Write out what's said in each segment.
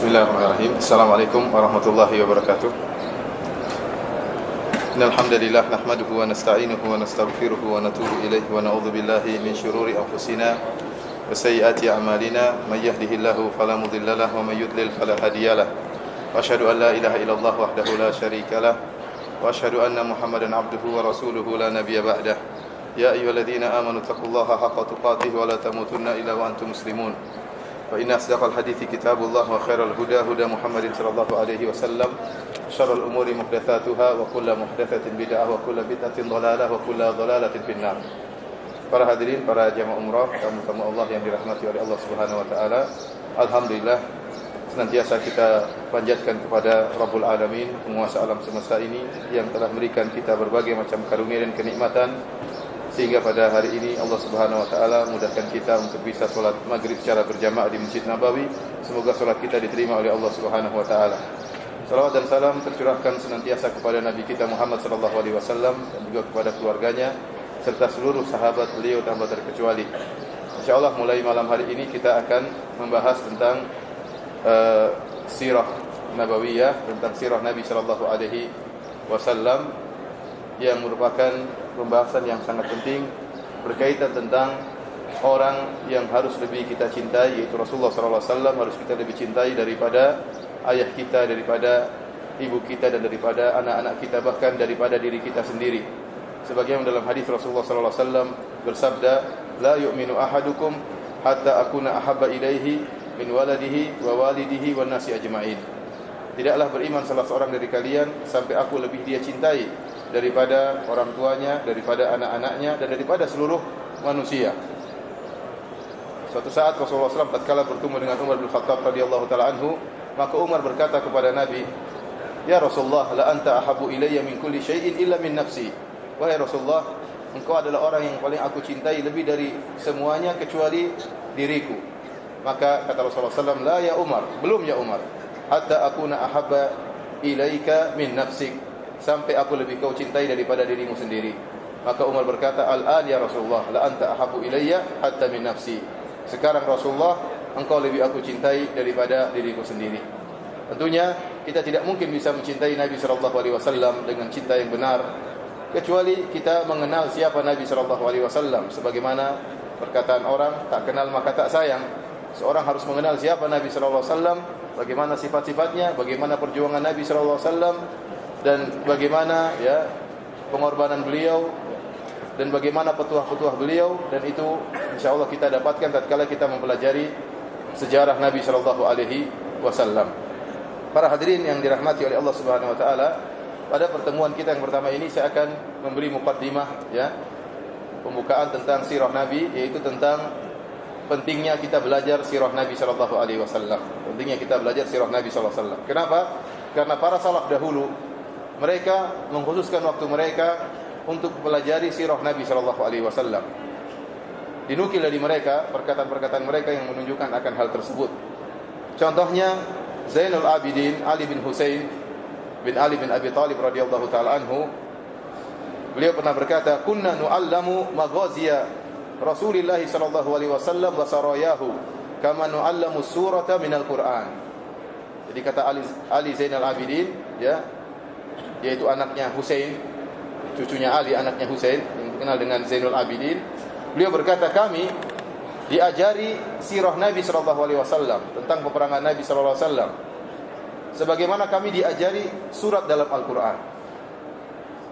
Bismillahirrahmanirrahim. Assalamualaikum warahmatullahi wabarakatuh. Innal hamdalillah nahmaduhu wa nasta'inuhu wa nastaghfiruhu wa natubu ilaihi wa na'udzu billahi min shururi anfusina wa sayyiati a'malina may yahdihillahu fala mudilla lahu wa may yudlil fala hadiyalah. Wa asyhadu an la ilaha illallah wahdahu la syarika lah wa asyhadu anna Muhammadan abduhu wa rasuluhu la nabiyya ba'dah. Ya ayyuhalladzina amanu taqullaha haqqa tuqatih wa la tamutunna illa wa antum muslimun. فإن أصدق الحديث كتاب الله وخير الهدى هدى محمد صلى الله عليه وسلم شر الأمور محدثاتها وكل محدثة بدعة وكل بدعة ضلالة وكل ضلالة في النار. Para hadirin, para jamaah umrah, tamu-tamu Allah yang dirahmati oleh Allah Subhanahu wa taala. Alhamdulillah senantiasa kita panjatkan kepada Rabbul Alamin, penguasa alam semesta ini yang telah memberikan kita berbagai macam karunia dan kenikmatan sehingga pada hari ini Allah Subhanahu wa taala mudahkan kita untuk bisa salat maghrib secara berjamaah di Masjid Nabawi. Semoga salat kita diterima oleh Allah Subhanahu wa taala. Salawat dan salam tercurahkan senantiasa kepada Nabi kita Muhammad sallallahu alaihi wasallam dan juga kepada keluarganya serta seluruh sahabat beliau tanpa terkecuali. Insyaallah mulai malam hari ini kita akan membahas tentang sirah nabawiyah, tentang sirah Nabi sallallahu alaihi wasallam yang merupakan pembahasan yang sangat penting berkaitan tentang orang yang harus lebih kita cintai, yaitu Rasulullah sallallahu alaihi wasallam. Harus kita lebih cintai daripada ayah kita, daripada ibu kita, dan daripada anak-anak kita, bahkan daripada diri kita sendiri. Sebagaimana dalam hadis Rasulullah sallallahu alaihi wasallam bersabda, la yu'minu ahadukum hatta akuna ahabba ilaihi min waladihi wa walidihi wan nasi ajma'in. Tidaklah beriman salah seorang dari kalian sampai aku lebih dia cintai daripada orang tuanya, daripada anak-anaknya, dan daripada seluruh manusia. Suatu saat Rasulullah SAW tatkala bertemu dengan Umar bin Khattab radhiyallahu taala anhu, maka Umar berkata kepada Nabi, "Ya Rasulullah, la anta ahabbu ilayya min kulli syai'in illa min nafsi." Wahai Rasulullah, engkau adalah orang yang paling aku cintai lebih dari semuanya kecuali diriku. Maka kata Rasulullah SAW, "La ya Umar, belum ya Umar, hatta akuna ahabba ilaika min nafsik, sampai aku lebih kau cintai daripada dirimu sendiri." Maka Umar berkata, "Al-an ya Rasulullah, la anta ahabbu ilayya hatta min nafsi." Sekarang Rasulullah, engkau lebih aku cintai daripada diriku sendiri. Tentunya kita tidak mungkin bisa mencintai Nabi sallallahu alaihi wasallam dengan cinta yang benar kecuali kita mengenal siapa Nabi sallallahu alaihi wasallam. Sebagaimana perkataan orang, tak kenal maka tak sayang. Seorang harus mengenal siapa Nabi sallallahu alaihi wasallam, bagaimana sifat-sifatnya, bagaimana perjuangan Nabi sallallahu alaihi wasallam, dan bagaimana pengorbanan beliau, dan bagaimana petuah-petuah beliau. Dan itu insyaallah kita dapatkan tatkala kita mempelajari sejarah Nabi sallallahu alaihi wasallam. Para hadirin yang dirahmati oleh Allah Subhanahu wa taala, pada pertemuan kita yang pertama ini saya akan memberi muqaddimah, pembukaan tentang sirah Nabi, yaitu tentang pentingnya kita belajar sirah Nabi sallallahu alaihi wasallam. Pentingnya kita belajar sirah Nabi sallallahu alaihi wasallam. Kenapa? Karena para salaf dahulu mereka mengkhususkan waktu mereka untuk pelajari sirah Nabi sallallahu alaihi wasallam. Dinukil dari mereka perkataan-perkataan mereka yang menunjukkan akan hal tersebut. Contohnya Zainul Abidin Ali bin Husain bin Ali bin Abi Thalib radhiyallahu taala anhu, beliau pernah berkata, "Kunna nu'allamu maghaziya Rasulillah sallallahu alaihi wasallam wa sarayahu kama nu'allamu surata minal Qur'an." Jadi kata Ali Zainal Abidin, yaitu anaknya Husain, cucunya Ali, anaknya Husain yang dikenal dengan Zainul Abidin. Beliau berkata, kami diajari sirah Nabi sallallahu alaihi wasallam, tentang peperangan Nabi sallallahu alaihi wasallam, sebagaimana kami diajari surat dalam Al-Qur'an.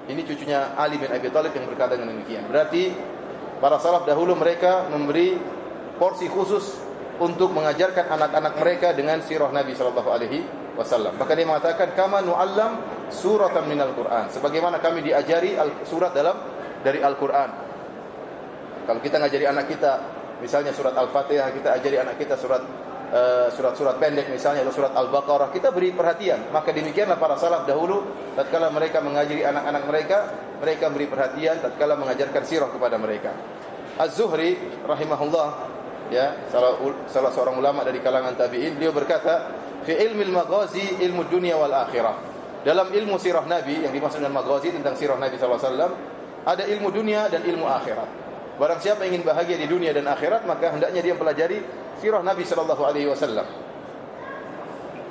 Ini cucunya Ali bin Abi Thalib yang berkata dengan demikian. Berarti para salaf dahulu mereka memberi porsi khusus untuk mengajarkan anak-anak mereka dengan sirah Nabi sallallahu alaihi wasallam. Bahkan dia mengatakan, kama nu'allam suratan minal Qur'an, sebagaimana kami diajari surat dari Al-Qur'an. Kalau kita ngajari anak kita misalnya surat Al-Fatihah, kita ajari anak kita surat-surat pendek misalnya, atau surat Al-Baqarah, kita beri perhatian. Maka demikianlah para salaf dahulu tatkala mereka mengajari anak-anak mereka, mereka beri perhatian tatkala mengajarkan sirah kepada mereka. Az-Zuhri rahimahullah, salah seorang ulama dari kalangan tabi'in, beliau berkata, fi ilmil maghazi ilmu dunia wal akhirah. Dalam ilmu sirah Nabi, yang dimaksud dengan maghazi tentang sirah Nabi sallallahu alaihi wasallam, ada ilmu dunia dan ilmu akhirat. Barang siapa ingin bahagia di dunia dan akhirat, maka hendaknya dia pelajari sirah Nabi sallallahu alaihi wasallam.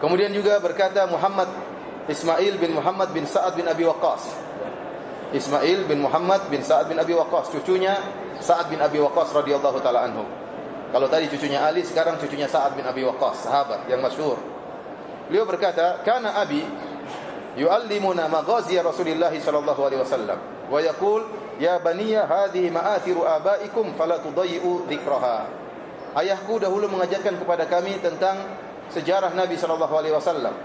Kemudian juga berkata Muhammad Ismail bin Muhammad bin Sa'ad bin Abi Waqqas. Ismail bin Muhammad bin Sa'ad bin Abi Waqqas, cucunya Sa'ad bin Abi Waqqas radhiyallahu taala anhu. Kalau tadi cucunya Ali, sekarang cucunya Sa'ad bin Abi Waqqas, sahabat yang masyhur. Beliau berkata, "Kana abi yu'allimuna maghazi Rasulillah sallallahu alaihi wasallam wa yaqul ya baniya hadhihi ma'athiru abaikum fala tudayyi'u dzikraha." Ayahku dahulu mengajarkan kepada kami tentang sejarah Nabi sallallahu alaihi wasallam.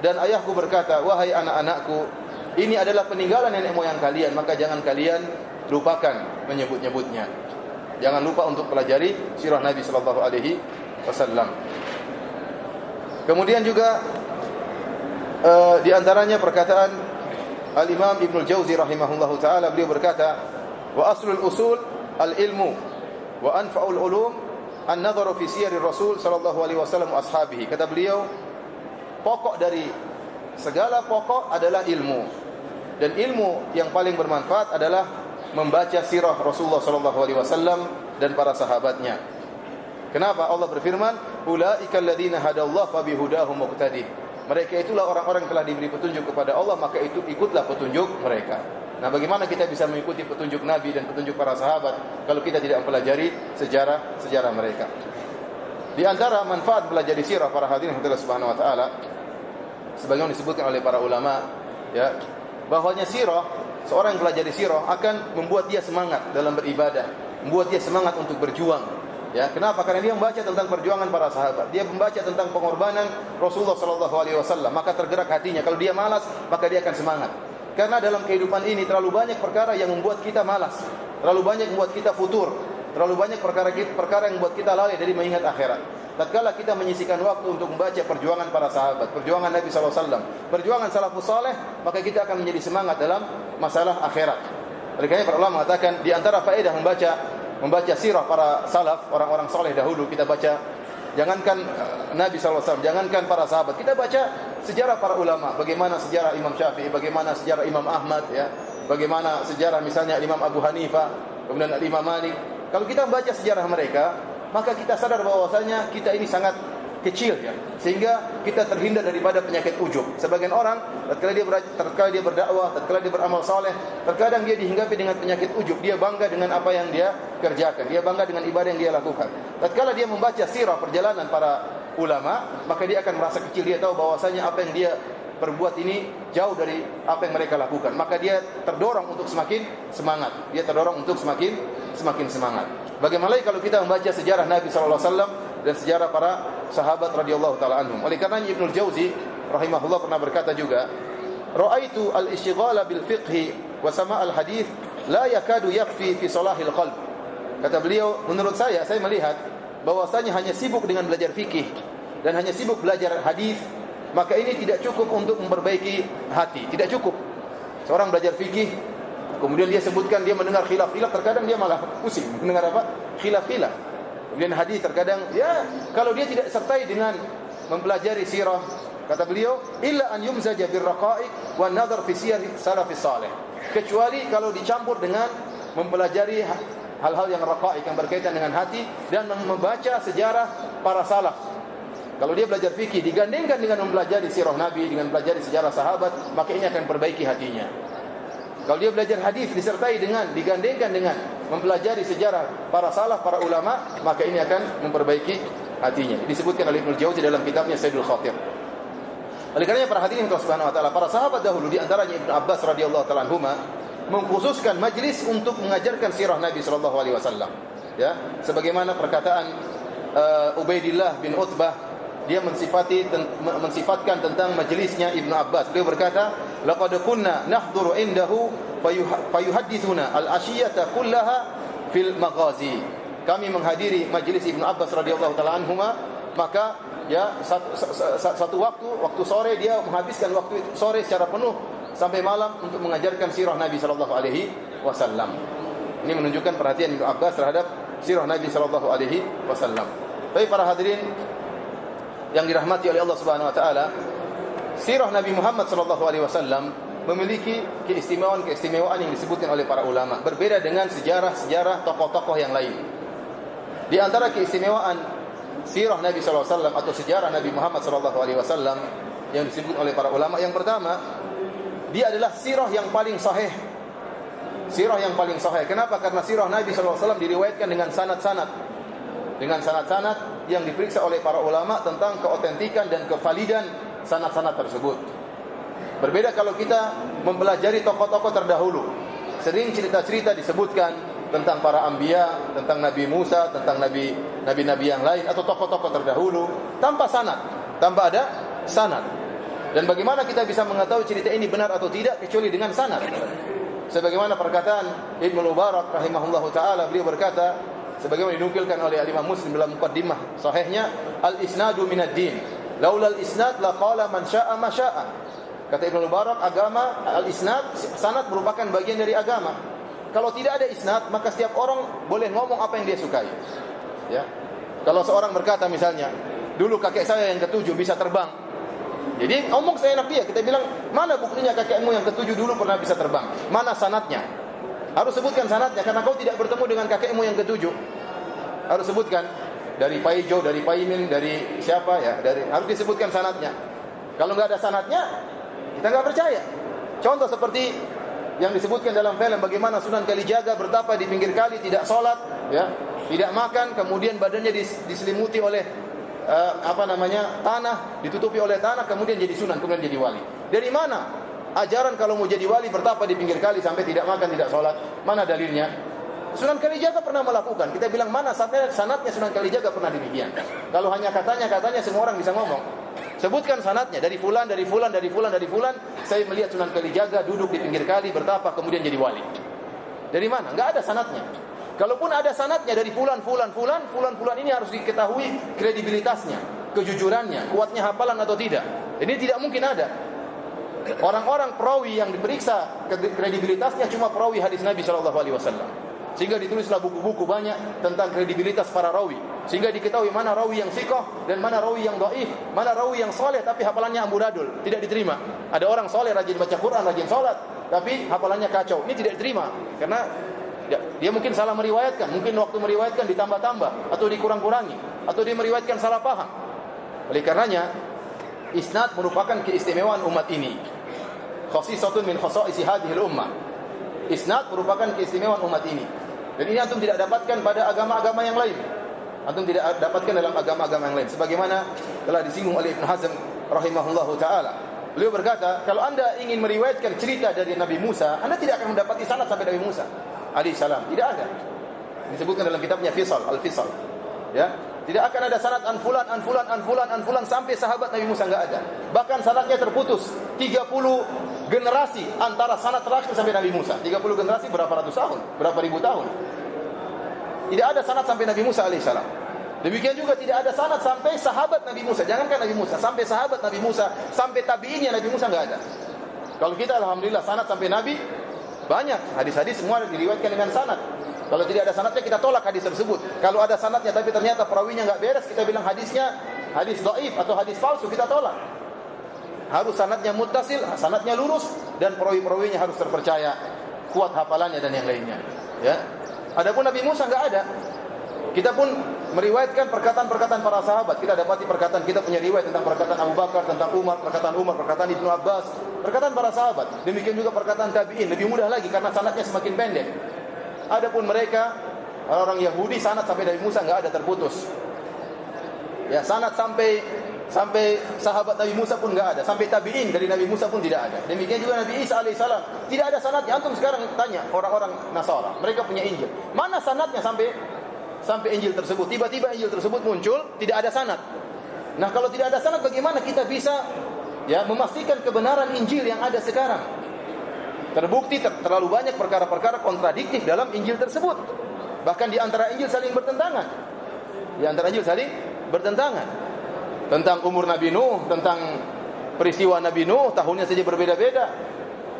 Dan ayahku berkata, "Wahai anak-anakku, ini adalah peninggalan nenek moyang kalian, maka jangan kalian lupakan menyebut-nyebutnya." Jangan lupa untuk pelajari sirah Nabi sallallahu alaihi wasallam. Kemudian juga di antaranya perkataan Al-Imam Ibnu Jauzi rahimahullahu taala, beliau berkata, "Wa aslul usul al-ilmu wa anfa'ul ulum an-nadharu fi siyar Rasul sallallahu alaihi wasallam wa ashabihi." Kata beliau, pokok dari segala pokok adalah ilmu. Dan ilmu yang paling bermanfaat adalah membaca sirah Rasulullah sallallahu alaihi wasallam dan para sahabatnya. Kenapa Allah berfirman, "Ulaikal ladzina hadallahu fabihudahum muqtadi." Mereka itulah orang-orang yang telah diberi petunjuk kepada Allah, maka itu ikutlah petunjuk mereka. Nah, bagaimana kita bisa mengikuti petunjuk Nabi dan petunjuk para sahabat kalau kita tidak mempelajari sejarah mereka? Di antara manfaat belajar sirah para hadirin Allah Subhanahu wa taala, sebagaimana disebutkan oleh para ulama, ya, bahwanya sirah, seorang yang belajar sirah akan membuat dia semangat dalam beribadah, membuat dia semangat untuk berjuang. Ya, kenapa? Karena dia membaca tentang perjuangan para sahabat, dia membaca tentang pengorbanan Rasulullah sallallahu alaihi wasallam, maka tergerak hatinya. Kalau dia malas, maka dia akan semangat. Karena dalam kehidupan ini terlalu banyak perkara yang membuat kita malas, terlalu banyak membuat kita futur, terlalu banyak perkara yang membuat kita lalai dari mengingat akhirat. Tatkala kita menyisihkan waktu untuk membaca perjuangan para sahabat, perjuangan Nabi sallallahu alaihi wasallam, perjuangan salafus saleh, maka kita akan menjadi semangat dalam masalah akhirat. Oleh karena para ulama mengatakan di antara faedah membaca sirah para salaf, orang-orang saleh dahulu, kita baca, jangankan Nabi sallallahu alaihi wasallam, jangankan para sahabat, kita baca sejarah para ulama, bagaimana sejarah Imam Syafi'i, bagaimana sejarah Imam Ahmad, ya, bagaimana sejarah misalnya Imam Abu Hanifah, kemudian Imam Malik. Kalau kita membaca sejarah mereka, maka kita sadar bahwasanya kita ini sangat kecil, ya, sehingga kita terhindar daripada penyakit ujub. Sebagian orang tatkala dia berdakwah, tatkala dia beramal saleh, terkadang dia dihinggapi dengan penyakit ujub. Dia bangga dengan apa yang dia kerjakan, dia bangga dengan ibadah yang dia lakukan. Tatkala dia membaca sirah perjalanan para ulama, maka dia akan merasa kecil. Dia tahu bahwasanya apa yang dia perbuat ini jauh dari apa yang mereka lakukan. Maka dia terdorong untuk semakin semangat. Dia terdorong untuk semakin semangat. Bagaimana kalau kita membaca sejarah Nabi sallallahu alaihi wasallam dan sejarah para sahabat radhiyallahu taala anhum. Oleh karenanya Ibnu Jauzi rahimahullah pernah berkata juga, "Ra'aitu al-ishtighala bil fiqh wa sama' al-hadits la yakadu yakfi fi salahil qalb." Kata beliau, menurut saya melihat bahwasanya hanya sibuk dengan belajar fikih dan hanya sibuk belajar hadis, maka ini tidak cukup untuk memperbaiki hati, tidak cukup. Seorang belajar fikih, kemudian dia sebutkan dia mendengar khilaf-khilaf, terkadang dia malah pusing mendengar apa? Khilaf-khilaf. Kemudian hadis terkadang, ya, kalau dia tidak sertai dengan mempelajari sirah, kata beliau, illa an yumzaja bir raqa'iq wan nadhar fi siyar salafis salih. Kecuali kalau dicampur dengan mempelajari hal-hal yang raqa'iq, yang berkaitan dengan hati, dan membaca sejarah para salaf. Kalau dia belajar fikih digandengkan dengan mempelajari sirah Nabi, dengan mempelajari sejarah sahabat, maka ini akan perbaiki hatinya. Kalau dia belajar hadis digandengkan dengan mempelajari sejarah para salaf, para ulama, maka ini akan memperbaiki hatinya. Disebutkan oleh Ibnu Jauzi dalam kitabnya Sayyidul Khatir. Oleh karenanya para hadirin Allah Subhanahu wa taala, para sahabat dahulu di antaranya Ibnu Abbas radhiyallahu taala anhuma mengkhususkan majlis untuk mengajarkan sirah Nabi sallallahu alaihi wasallam. Ya, sebagaimana perkataan Ubaidillah bin Utbah, dia mensifatkan tentang majelisnya Ibnu Abbas. Beliau berkata, "Laqad kunna nahduru indahu fayuhaddithuna al-ashiyata kullaha fil maghazi." Kami menghadiri majelis Ibnu Abbas radhiyallahu taala anhuma, maka ya satu waktu sore dia menghabiskan waktu sore secara penuh sampai malam untuk mengajarkan sirah Nabi sallallahu alaihi wasallam. Ini menunjukkan perhatian Ibnu Abbas terhadap sirah Nabi sallallahu alaihi wasallam. Baik para hadirin yang dirahmati oleh Allah Subhanahu wa taala, sirah Nabi Muhammad sallallahu alaihi wasallam memiliki keistimewaan yang disebutkan oleh para ulama, berbeda dengan sejarah-sejarah tokoh-tokoh yang lain. Di antara keistimewaan sirah Nabi SAW atau sejarah Nabi Muhammad SAW yang disebut oleh para ulama, yang pertama, dia adalah sirah yang paling sahih. Sirah yang paling sahih. Kenapa? Karena sirah Nabi SAW diriwayatkan dengan sanad-sanad. Dengan sanad-sanad yang diperiksa oleh para ulama tentang keotentikan dan kevalidan sanad-sanad tersebut. Berbeda kalau kita mempelajari tokoh-tokoh terdahulu. Sering cerita-cerita disebutkan tentang para anbiya, tentang Nabi Musa, tentang nabi-nabi yang lain atau tokoh-tokoh terdahulu tanpa sanad, tanpa ada sanad. Dan bagaimana kita bisa mengetahui cerita ini benar atau tidak kecuali dengan sanad? Sebagaimana perkataan Ibnu Mubarak rahimahullahu taala, beliau berkata sebagaimana dinukilkan oleh Imam Muslim dalam muqaddimah sahihnya, al-isnadu minad din. Laula al-isnad laqala man syaa ma syaa. Kata Ibnu Mubarak, agama al-isnad, sanad merupakan bagian dari agama. Kalau tidak ada isnad, maka setiap orang boleh ngomong apa yang dia sukai. Ya. Kalau seorang berkata misalnya, dulu kakek saya yang ketujuh bisa terbang. Jadi ngomong seenak dia, kita bilang, mana buktinya kakekmu yang ketujuh dulu pernah bisa terbang? Mana sanadnya? Harus sebutkan sanadnya, karena kau tidak bertemu dengan kakekmu yang ketujuh. Harus sebutkan dari Paijo, dari Paimin, dari siapa ya? Harus disebutkan sanadnya. Kalau nggak ada sanadnya, kita nggak percaya. Contoh seperti yang disebutkan dalam film, bagaimana Sunan Kalijaga bertapa di pinggir kali, tidak sholat, ya, tidak makan, kemudian badannya diselimuti oleh tanah, ditutupi oleh tanah, kemudian jadi sunan, kemudian jadi wali. Dari mana ajaran kalau mau jadi wali bertapa di pinggir kali sampai tidak makan, tidak sholat? Mana dalilnya? Sunan Kalijaga pernah melakukan. Kita bilang mana sanadnya Sunan Kalijaga pernah demikian? Kalau hanya katanya semua orang bisa ngomong. Sebutkan sanadnya dari fulan, dari fulan, dari fulan, dari fulan. Saya melihat Sunan Kalijaga duduk di pinggir kali bertapa kemudian jadi wali. Dari mana? Enggak ada sanadnya. Kalaupun ada sanadnya dari fulan ini harus diketahui kredibilitasnya, kejujurannya, kuatnya hafalan atau tidak. Ini tidak mungkin ada. Orang-orang perawi yang diperiksa kredibilitasnya cuma perawi hadis Nabi SAW. Sehingga ditulislah buku-buku banyak tentang kredibilitas para rawi. Sehingga diketahui mana rawi yang thiqah dan mana rawi yang dhaif, mana rawi yang soleh tapi hafalannya amburadul, tidak diterima. Ada orang soleh rajin baca Quran, rajin salat, tapi hafalannya kacau. Ini tidak diterima karena dia mungkin salah meriwayatkan, mungkin waktu meriwayatkan ditambah-tambah atau dikurang-kurangi, atau dia meriwayatkan salah paham. Oleh karenanya isnad merupakan keistimewaan umat ini. Khasisatun min khasa'isi hadhil ummah. Isnad merupakan keistimewaan umat ini. Dan ini antum tidak dapatkan pada agama-agama yang lain. Antum tidak dapatkan dalam agama-agama yang lain. Sebagaimana telah disinggung oleh Ibn Hazm rahimahullahu ta'ala. Beliau berkata, kalau anda ingin meriwayatkan cerita dari Nabi Musa, anda tidak akan mendapati sanad sampai Nabi Musa alaihi salam. Tidak ada. Disebutkan dalam kitabnya Fisal, Al-Fisal. Ya, tidak akan ada sanad an fulan sampai sahabat Nabi Musa, enggak ada. Bahkan sanadnya terputus 30 generasi antara sanad terakhir sampai Nabi Musa. 30 generasi berapa ratus tahun, berapa ribu tahun. Tidak ada sanad sampai Nabi Musa alaihissalam. Demikian juga tidak ada sanad sampai sahabat Nabi Musa. Jangankan Nabi Musa, sampai sahabat Nabi Musa, sampai tabi'innya Nabi Musa enggak ada. Kalau kita alhamdulillah sanad sampai Nabi banyak. Hadis-hadis semua diriwayatkan dengan sanad. Kalau tidak ada sanadnya kita tolak hadis tersebut. Kalau ada sanadnya tapi ternyata perawinya enggak beres, kita bilang hadisnya hadis dhaif atau hadis palsu, kita tolak. Harus sanadnya muttasil, sanadnya lurus, dan perawi-perawinya harus terpercaya, kuat hafalannya dan yang lainnya. Ya. Adapun Nabi Musa enggak ada. Kita pun meriwayatkan perkataan-perkataan para sahabat. Kita dapati perkataan, kita punya riwayat tentang perkataan Abu Bakar, tentang Umar, perkataan Ibnu Abbas, perkataan para sahabat. Demikian juga perkataan tabi'in, lebih mudah lagi karena sanadnya semakin pendek. Adapun mereka orang Yahudi, sanad sampai Nabi Musa enggak ada, terputus. Ya, sanad sampai sahabat Nabi Musa pun enggak ada, sampai tabi'in dari Nabi Musa pun tidak ada. Demikian juga Nabi Isa alaihissalam, tidak ada sanadnya. Antum sekarang tanya orang-orang Nasara, mereka punya Injil. Mana sanadnya sampai Injil tersebut? Tiba-tiba Injil tersebut muncul, tidak ada sanad. Nah, kalau tidak ada sanad, bagaimana kita bisa memastikan kebenaran Injil yang ada sekarang? Terbukti terlalu banyak perkara-perkara kontradiktif dalam Injil tersebut. Bahkan di antara Injil saling bertentangan. Tentang umur Nabi Nuh, tentang peristiwa Nabi Nuh, tahunnya saja berbeda-beda.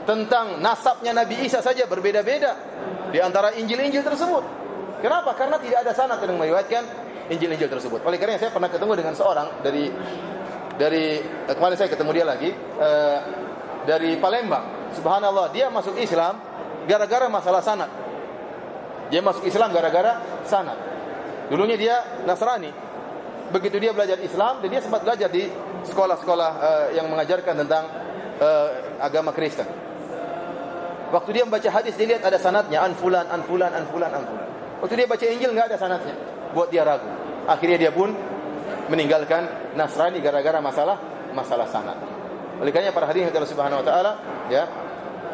Tentang nasabnya Nabi Isa saja berbeda-beda di antara Injil-Injil tersebut. Kenapa? Karena tidak ada sanad yang meriwayatkan Injil-Injil tersebut. Oleh karena saya pernah ketemu dengan seorang dari kemarin saya ketemu dia lagi dari Palembang. Subhanallah, dia masuk Islam gara-gara masalah sanad. Dia masuk Islam gara-gara sanad. Dulunya dia Nasrani. begitu dia belajar Islam, dan dia sempat belajar di sekolah-sekolah yang mengajarkan tentang agama Kristen. Waktu dia membaca hadis, dia lihat ada sanadnya, an fulan. Waktu dia baca Injil nggak ada sanadnya, buat dia ragu. Akhirnya dia pun meninggalkan Nasrani gara-gara masalah sanad. Oleh karenanya para hadirin Allah Subhanahu wa taala, ya,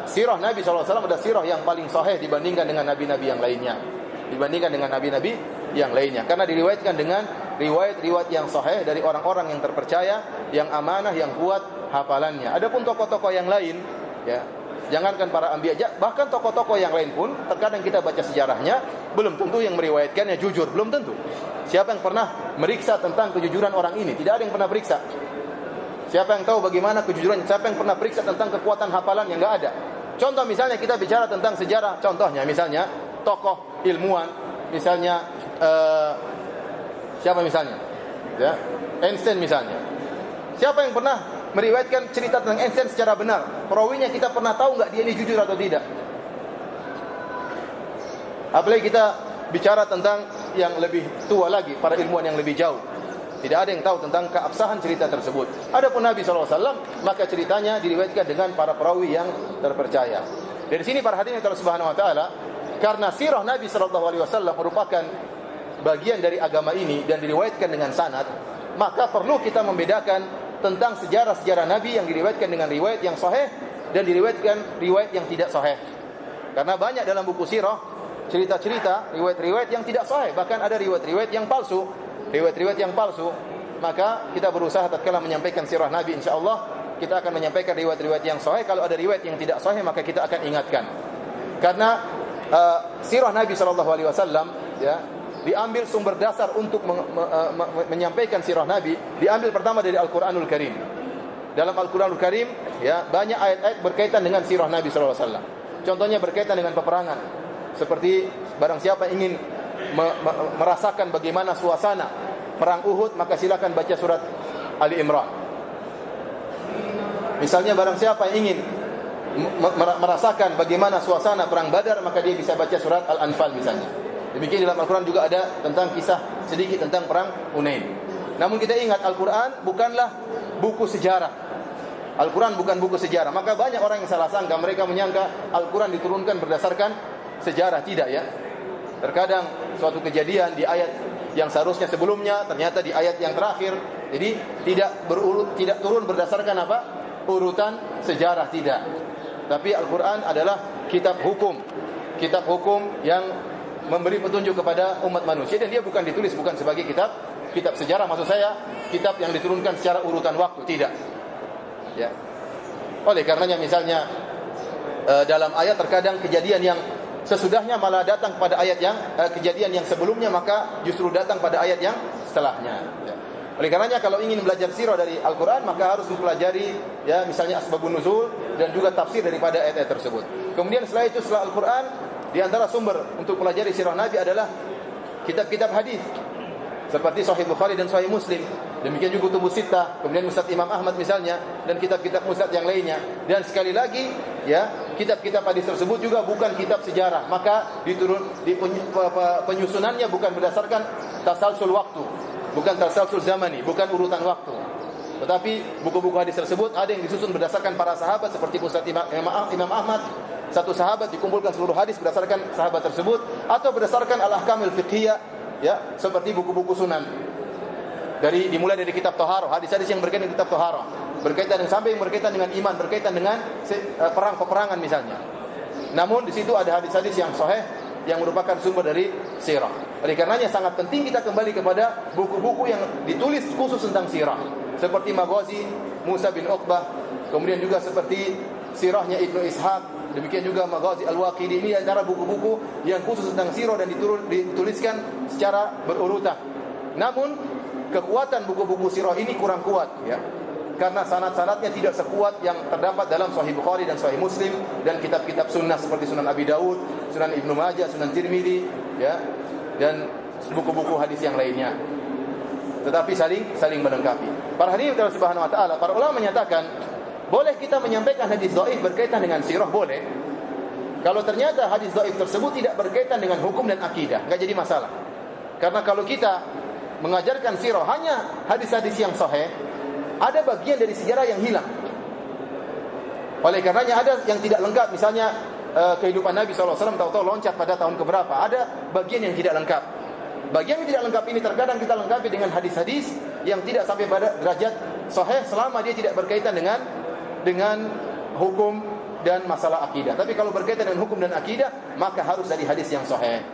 sirah Nabi SAW adalah sirah yang paling sahih dibandingkan dengan nabi-nabi yang lainnya. Karena diriwayatkan dengan riwayat-riwayat yang sahih dari orang-orang yang terpercaya, yang amanah, yang kuat hafalannya. Adapun tokoh-tokoh yang lain, ya, jangankan para anbiya, bahkan tokoh-tokoh yang lain pun terkadang kita baca sejarahnya, belum tentu yang meriwayatkannya jujur, belum tentu. Siapa yang pernah meriksa tentang kejujuran orang ini? Tidak ada yang pernah periksa. Siapa yang tahu bagaimana kejujurannya? Siapa yang pernah periksa tentang kekuatan hafalannya? Enggak ada. Contoh misalnya kita bicara tentang sejarah, contohnya misalnya tokoh ilmuwan, misalnya siapa misalnya? Ya, Einstein misalnya. Siapa yang pernah meriwayatkan cerita tentang Einstein secara benar? Perawinya kita pernah tahu enggak dia ini jujur atau tidak? Apalagi kita bicara tentang yang lebih tua lagi, para ilmuwan yang lebih jauh. Tidak ada yang tahu tentang keabsahan cerita tersebut. Adapun Nabi SAW, maka ceritanya diriwayatkan dengan para perawi yang terpercaya. Dari sini para hadirin Allah Subhanahu wa taala, karena sirah Nabi SAW merupakan bagian dari agama ini dan diriwayatkan dengan sanad, maka perlu kita membedakan tentang sejarah-sejarah Nabi yang diriwayatkan dengan riwayat yang sahih dan diriwayatkan riwayat yang tidak sahih. Karena banyak dalam buku sirah cerita-cerita, riwayat-riwayat yang tidak sahih, bahkan ada riwayat-riwayat yang palsu. Maka kita berusaha tatkala menyampaikan sirah Nabi, insyaallah kita akan menyampaikan riwayat-riwayat yang sahih. Kalau ada riwayat yang tidak sahih, maka kita akan ingatkan. Karena sirah Nabi SAW, ya, diambil sumber dasar untuk menyampaikan sirah Nabi, diambil pertama dari Al-Qur'anul Karim. Dalam Al-Qur'anul Karim, ya, banyak ayat-ayat berkaitan dengan sirah Nabi SAW. Contohnya berkaitan dengan peperangan. Seperti barang siapa ingin merasakan bagaimana suasana perang Uhud, maka silakan baca surat Ali Imran. Misalnya barang siapa yang ingin merasakan bagaimana suasana perang Badar, maka dia bisa baca surat Al-Anfal misalnya. Demikian dalam Al-Quran juga ada tentang kisah sedikit tentang perang Hunain. Namun kita ingat, Al-Quran bukanlah buku sejarah. Al-Quran bukan buku sejarah. Maka banyak orang yang salah sangka, mereka menyangka Al-Quran diturunkan berdasarkan sejarah. Tidak, ya. Terkadang suatu kejadian di ayat yang seharusnya sebelumnya, ternyata di ayat yang terakhir. Jadi tidak turun berdasarkan apa? Urutan sejarah, tidak. Tapi Al-Quran adalah kitab hukum yang memberi petunjuk kepada umat manusia, dan dia bukan ditulis bukan sebagai kitab sejarah, maksud saya kitab yang diturunkan secara urutan waktu, tidak. Ya. Oleh karenanya misalnya dalam ayat terkadang kejadian yang sesudahnya malah datang pada ayat yang kejadian yang sebelumnya, maka justru datang pada ayat yang setelahnya. Ya. Oleh karenanya kalau ingin belajar sirah dari Al-Quran, maka harus mempelajari, ya, misalnya asbabun nuzul dan juga tafsir daripada ayat-ayat tersebut. Kemudian setelah itu, setelah Al-Quran, di antara sumber untuk pelajari sirah Nabi adalah kitab-kitab hadis seperti Sahih Bukhari dan Sahih Muslim. Demikian juga Kutubus Sittah, kemudian Musnad Imam Ahmad misalnya, dan kitab-kitab musnad yang lainnya. Dan sekali lagi, ya, kitab-kitab hadis tersebut juga bukan kitab sejarah. Maka penyusunannya bukan berdasarkan tasalsul waktu, bukan tasalsul zamani, bukan urutan waktu. Tetapi buku-buku hadis tersebut ada yang disusun berdasarkan para sahabat, seperti Musnad Imam Ahmad. Satu sahabat dikumpulkan seluruh hadis berdasarkan sahabat tersebut, atau berdasarkan al-ahkamul fiqhiyah, ya, seperti buku-buku sunan. Dimulai dari kitab Thaharah, hadis-hadis yang berkaitan dengan kitab Thaharah, berkaitan dengan sampai yang berkaitan dengan iman, berkaitan dengan perang-peperangan misalnya. Namun di situ ada hadis-hadis yang sahih yang merupakan sumber dari sirah. Oleh karenanya sangat penting kita kembali kepada buku-buku yang ditulis khusus tentang sirah, seperti Maghazi Musa bin Uqbah, kemudian juga seperti sirahnya Ibnu Ishaq, demikian juga Maghazi Al-Waqidi. Ini antara buku-buku yang khusus tentang sirah dan dituliskan secara berurutan. Namun kekuatan buku-buku sirah ini kurang kuat, ya, karena sanad-sanadnya tidak sekuat yang terdapat dalam Sahih Bukhari dan Sahih Muslim dan kitab-kitab sunnah seperti Sunan Abi Daud, Sunan Ibnu Majah, Sunan Tirmidzi, ya, dan buku-buku hadis yang lainnya. Tetapi saling melengkapi. Para hadirin Allah Subhanahu wa taala, para ulama menyatakan boleh kita menyampaikan hadis dhaif berkaitan dengan sirah, boleh. Kalau ternyata hadis dhaif tersebut tidak berkaitan dengan hukum dan akidah, enggak jadi masalah. Karena kalau kita mengajarkan sirah hanya hadis-hadis yang sahih, ada bagian dari sejarah yang hilang. Oleh karenanya ada yang tidak lengkap, misalnya kehidupan Nabi SAW tahu-tahu loncat pada tahun keberapa, ada bagian yang tidak lengkap. Bagian yang tidak lengkap ini terkadang kita lengkapi dengan hadis-hadis yang tidak sampai pada derajat sahih selama dia tidak berkaitan dengan hukum dan masalah akidah. Tapi kalau berkaitan dengan hukum dan akidah, maka harus dari hadis yang sahih.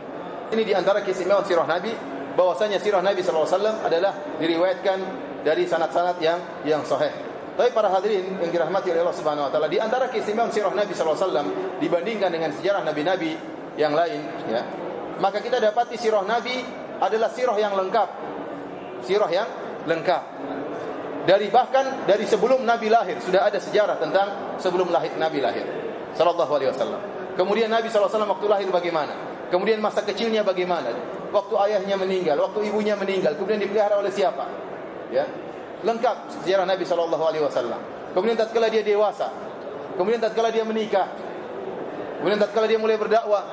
Ini di antara keistimewaan sirah Nabi, bahwasanya sirah Nabi SAW adalah diriwayatkan dari sanad-sanad yang sahih. Tapi para hadirin yang dirahmati oleh Allah Subhanahu wa taala, di antara keistimewaan sirah Nabi SAW dibandingkan dengan sejarah nabi-nabi yang lain, ya, maka kita dapati sirah Nabi adalah sirah yang lengkap. Sirah yang lengkap. Bahkan dari sebelum Nabi lahir sudah ada sejarah tentang sebelum Nabi lahir sallallahu alaihi wasallam. Kemudian Nabi sallallahu alaihi wasallam waktu lahir bagaimana? Kemudian masa kecilnya bagaimana? Waktu ayahnya meninggal, waktu ibunya meninggal, kemudian dipelihara oleh siapa? Ya. Lengkap sejarah Nabi sallallahu alaihi wasallam. Kemudian tatkala dia dewasa, kemudian tatkala dia menikah, kemudian tatkala dia mulai berdakwah,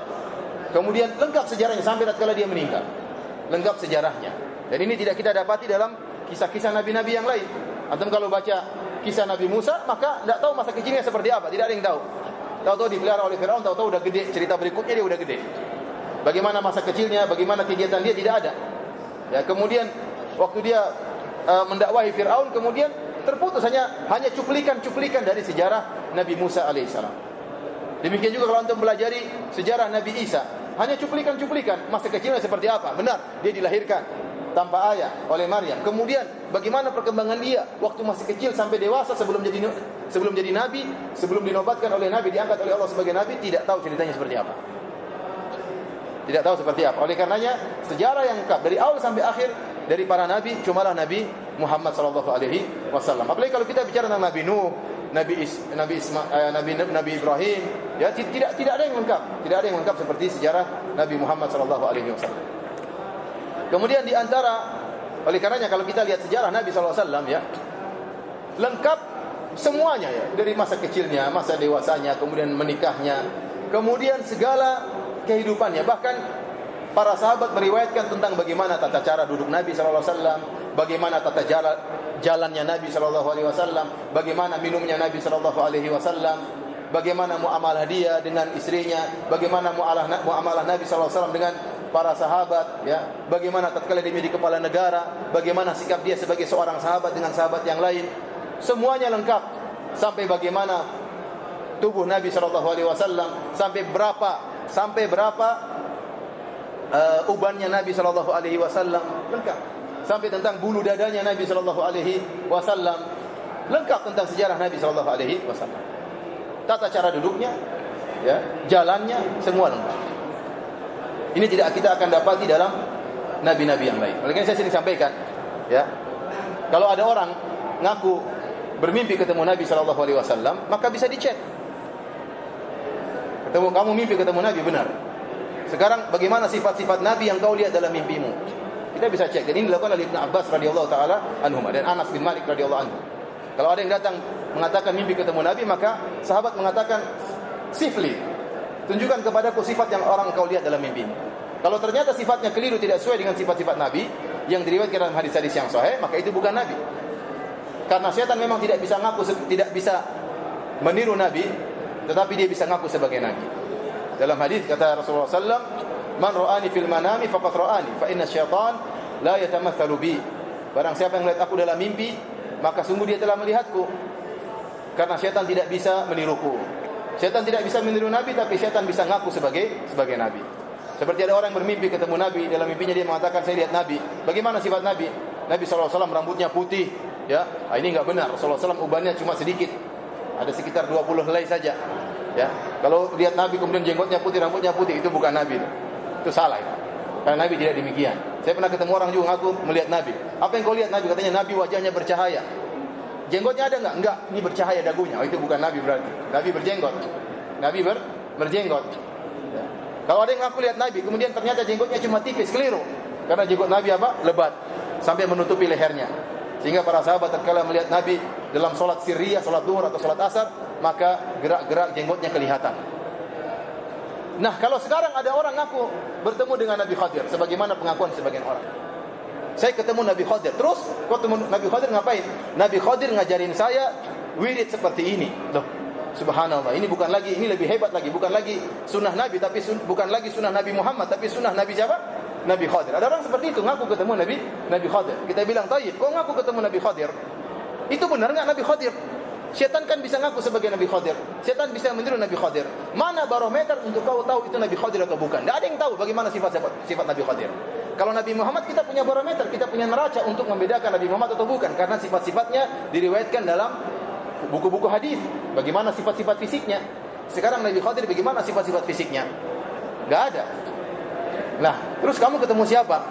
kemudian lengkap sejarahnya sampai tatkala dia meninggal. Lengkap sejarahnya. Dan ini tidak kita dapati dalam kisah-kisah nabi-nabi yang lain. Antum kalau baca kisah Nabi Musa, maka tidak tahu masa kecilnya seperti apa, tidak ada yang tahu. Tahu-tahu dipelihara oleh Firaun, tahu-tahu udah gede, cerita berikutnya dia udah gede. Bagaimana masa kecilnya, bagaimana kegiatan dia tidak ada. Ya, kemudian waktu dia mendakwahi Firaun, kemudian terputus hanya cuplikan-cuplikan dari sejarah Nabi Musa alaihissalam. Demikian juga kalau antum pelajari sejarah Nabi Isa, hanya cuplikan-cuplikan masa kecilnya seperti apa. Benar, dia dilahirkan tanpa ayah oleh Maryam. Kemudian bagaimana perkembangan dia waktu masih kecil sampai dewasa sebelum jadi nabi, sebelum dinobatkan oleh nabi, diangkat oleh Allah sebagai nabi, tidak tahu ceritanya seperti apa. Tidak tahu seperti apa. Oleh karenanya sejarah yang lengkap dari awal sampai akhir dari para nabi cumalah Nabi Muhammad sallallahu alaihi wasallam. Apalagi kalau kita bicara tentang Nabi Nuh, Nabi Ibrahim, ya tidak ada yang lengkap. Tidak ada yang lengkap seperti sejarah Nabi Muhammad sallallahu alaihi wasallam. Kemudian di antara, oleh karenanya kalau kita lihat sejarah Nabi sallallahu alaihi wasallam, ya, lengkap semuanya, ya, dari masa kecilnya, masa dewasanya, kemudian menikahnya, kemudian segala kehidupannya. Bahkan para sahabat meriwayatkan tentang bagaimana tata cara duduk Nabi sallallahu alaihi wasallam, bagaimana tata jalannya Nabi sallallahu alaihi wasallam, bagaimana minumnya Nabi sallallahu alaihi wasallam, bagaimana muamalah dia dengan istrinya, bagaimana muamalah Nabi sallallahu alaihi wasallam dengan para sahabat, ya, bagaimana tatkala dia menjadi kepala negara, bagaimana sikap dia sebagai seorang sahabat dengan sahabat yang lain. Semuanya lengkap. Sampai bagaimana tubuh Nabi sallallahu alaihi wasallam, sampai berapa ubannya Nabi sallallahu alaihi wasallam, lengkap. Sampai tentang bulu dadanya Nabi sallallahu alaihi wasallam, lengkap tentang sejarah Nabi sallallahu alaihi wasallam. Tata cara duduknya, ya, jalannya, semua lengkap. Ini tidak kita akan dapati dalam nabi-nabi yang lain. Oleh karena saya sering sampaikan, ya, kalau ada orang ngaku bermimpi ketemu Nabi sallallahu alaihi wasallam, maka bisa dicek. Kamu mimpi ketemu Nabi, benar. Sekarang bagaimana sifat-sifat Nabi yang kau lihat dalam mimpimu? Kita bisa cek. Dan ini dilakukan oleh Ibnu Abbas radhiyallahu taala anhuma dan Anas bin Malik radhiyallahu anhu. Kalau ada yang datang mengatakan mimpi ketemu Nabi, maka sahabat mengatakan, "Sifli, tunjukkan kepadaku sifat yang orang kau lihat dalam mimpimu." Kalau ternyata sifatnya keliru, tidak sesuai dengan sifat-sifat Nabi yang diriwayatkan dalam hadis-hadis yang sahih, maka itu bukan Nabi. Karena setan memang tidak bisa meniru Nabi, tetapi dia bisa ngaku sebagai Nabi. Dalam hadis kata Rasulullah SAW, "Man ra'ani fil manami faqad ra'ani, fa inna syaitan la yatamatsalu bi." Barang siapa yang melihat aku dalam mimpi, maka sungguh dia telah melihatku. Karena syaitan tidak bisa meniruku. Syaitan tidak bisa meniru Nabi, tapi syaitan bisa ngaku sebagai Nabi. Seperti ada orang yang bermimpi ketemu Nabi, dalam mimpinya dia mengatakan, "Saya lihat Nabi." Bagaimana sifat Nabi? Nabi SAW rambutnya putih, ya. Ini enggak benar. Rasulullah SAW ubannya cuma sedikit. Ada sekitar 20 helai saja. Ya. Kalau lihat Nabi kemudian jenggotnya putih, rambutnya putih, itu bukan Nabi. Itu salah itu. Karena Nabi tidak demikian. Saya pernah ketemu orang juga ngaku melihat Nabi. Apa yang kau lihat Nabi? Katanya Nabi wajahnya bercahaya. Jenggotnya ada enggak? Enggak, ini bercahaya dagunya. Oh, itu bukan Nabi berarti. Nabi berjenggot. Nabi berjenggot. Ya. Kalau ada yang ngaku lihat Nabi, kemudian ternyata jenggotnya cuma tipis, keliru. Karena jenggot Nabi apa? Lebat, sampai menutupi lehernya. Sehingga para sahabat tatkala melihat Nabi dalam salat sirriyah, salat zuhur atau salat asar, maka gerak-gerak jenggotnya kelihatan. Nah, kalau sekarang ada orang ngaku bertemu dengan Nabi Khadir, sebagaimana pengakuan sebagian orang. Saya ketemu Nabi Khadir. Terus ketemu Nabi Khadir ngapain? Nabi Khadir ngajarin saya wirid seperti ini. Loh, subhanallah. Ini bukan lagi, ini lebih hebat lagi. Bukan lagi sunnah Nabi, tapi bukan lagi sunnah Nabi Muhammad, tapi sunnah Nabi siapa? Nabi Khadir. Ada orang seperti itu ngaku ketemu Nabi Khadir. Kita bilang, "Tayyib, kok ngaku ketemu Nabi Khadir? Itu benar enggak Nabi Khadir?" Syaitan kan bisa ngaku sebagai Nabi Khadir. Syaitan bisa meniru Nabi Khadir. Mana barometer untuk kau tahu itu Nabi Khadir atau bukan? Tidak ada yang tahu bagaimana sifat Nabi Khadir. Kalau Nabi Muhammad kita punya barometer, kita punya neraca untuk membedakan Nabi Muhammad atau bukan, karena sifat-sifatnya diriwayatkan dalam buku-buku hadis. Bagaimana sifat-sifat fisiknya? Sekarang Nabi Khadir bagaimana sifat-sifat fisiknya? Enggak ada. Nah, terus kamu ketemu siapa?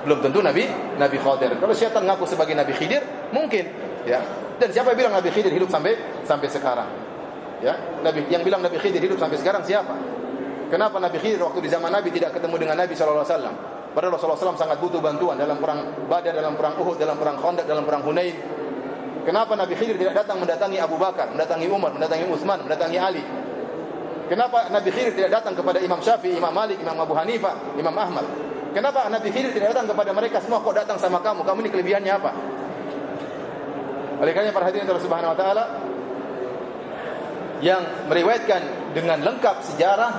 Belum tentu Nabi Khadir. Kalau syaitan ngaku sebagai Nabi Khidir, mungkin, ya. Dan siapa yang bilang Nabi Khidir hidup sampai sekarang? Ya, yang bilang Nabi Khidir hidup sampai sekarang siapa? Kenapa Nabi Khidir waktu di zaman Nabi tidak ketemu dengan Nabi sallallahu alaihi wasallam? Padahal Rasulullah SAW sangat butuh bantuan dalam perang Badar, dalam perang Uhud, dalam perang Khandaq, dalam perang Hunain. Kenapa Nabi Khidir tidak datang mendatangi Abu Bakar, mendatangi Umar, mendatangi Utsman, mendatangi Ali? Kenapa Nabi Khidir tidak datang kepada Imam Syafi'i, Imam Malik, Imam Abu Hanifah, Imam Ahmad? Kenapa Nabi Khidir tidak datang kepada mereka semua? Kok datang sama kamu? Kamu ini kelebihannya apa? Oleh karena para hadirin Allah Subhanahu wa taala, yang meriwayatkan dengan lengkap sejarah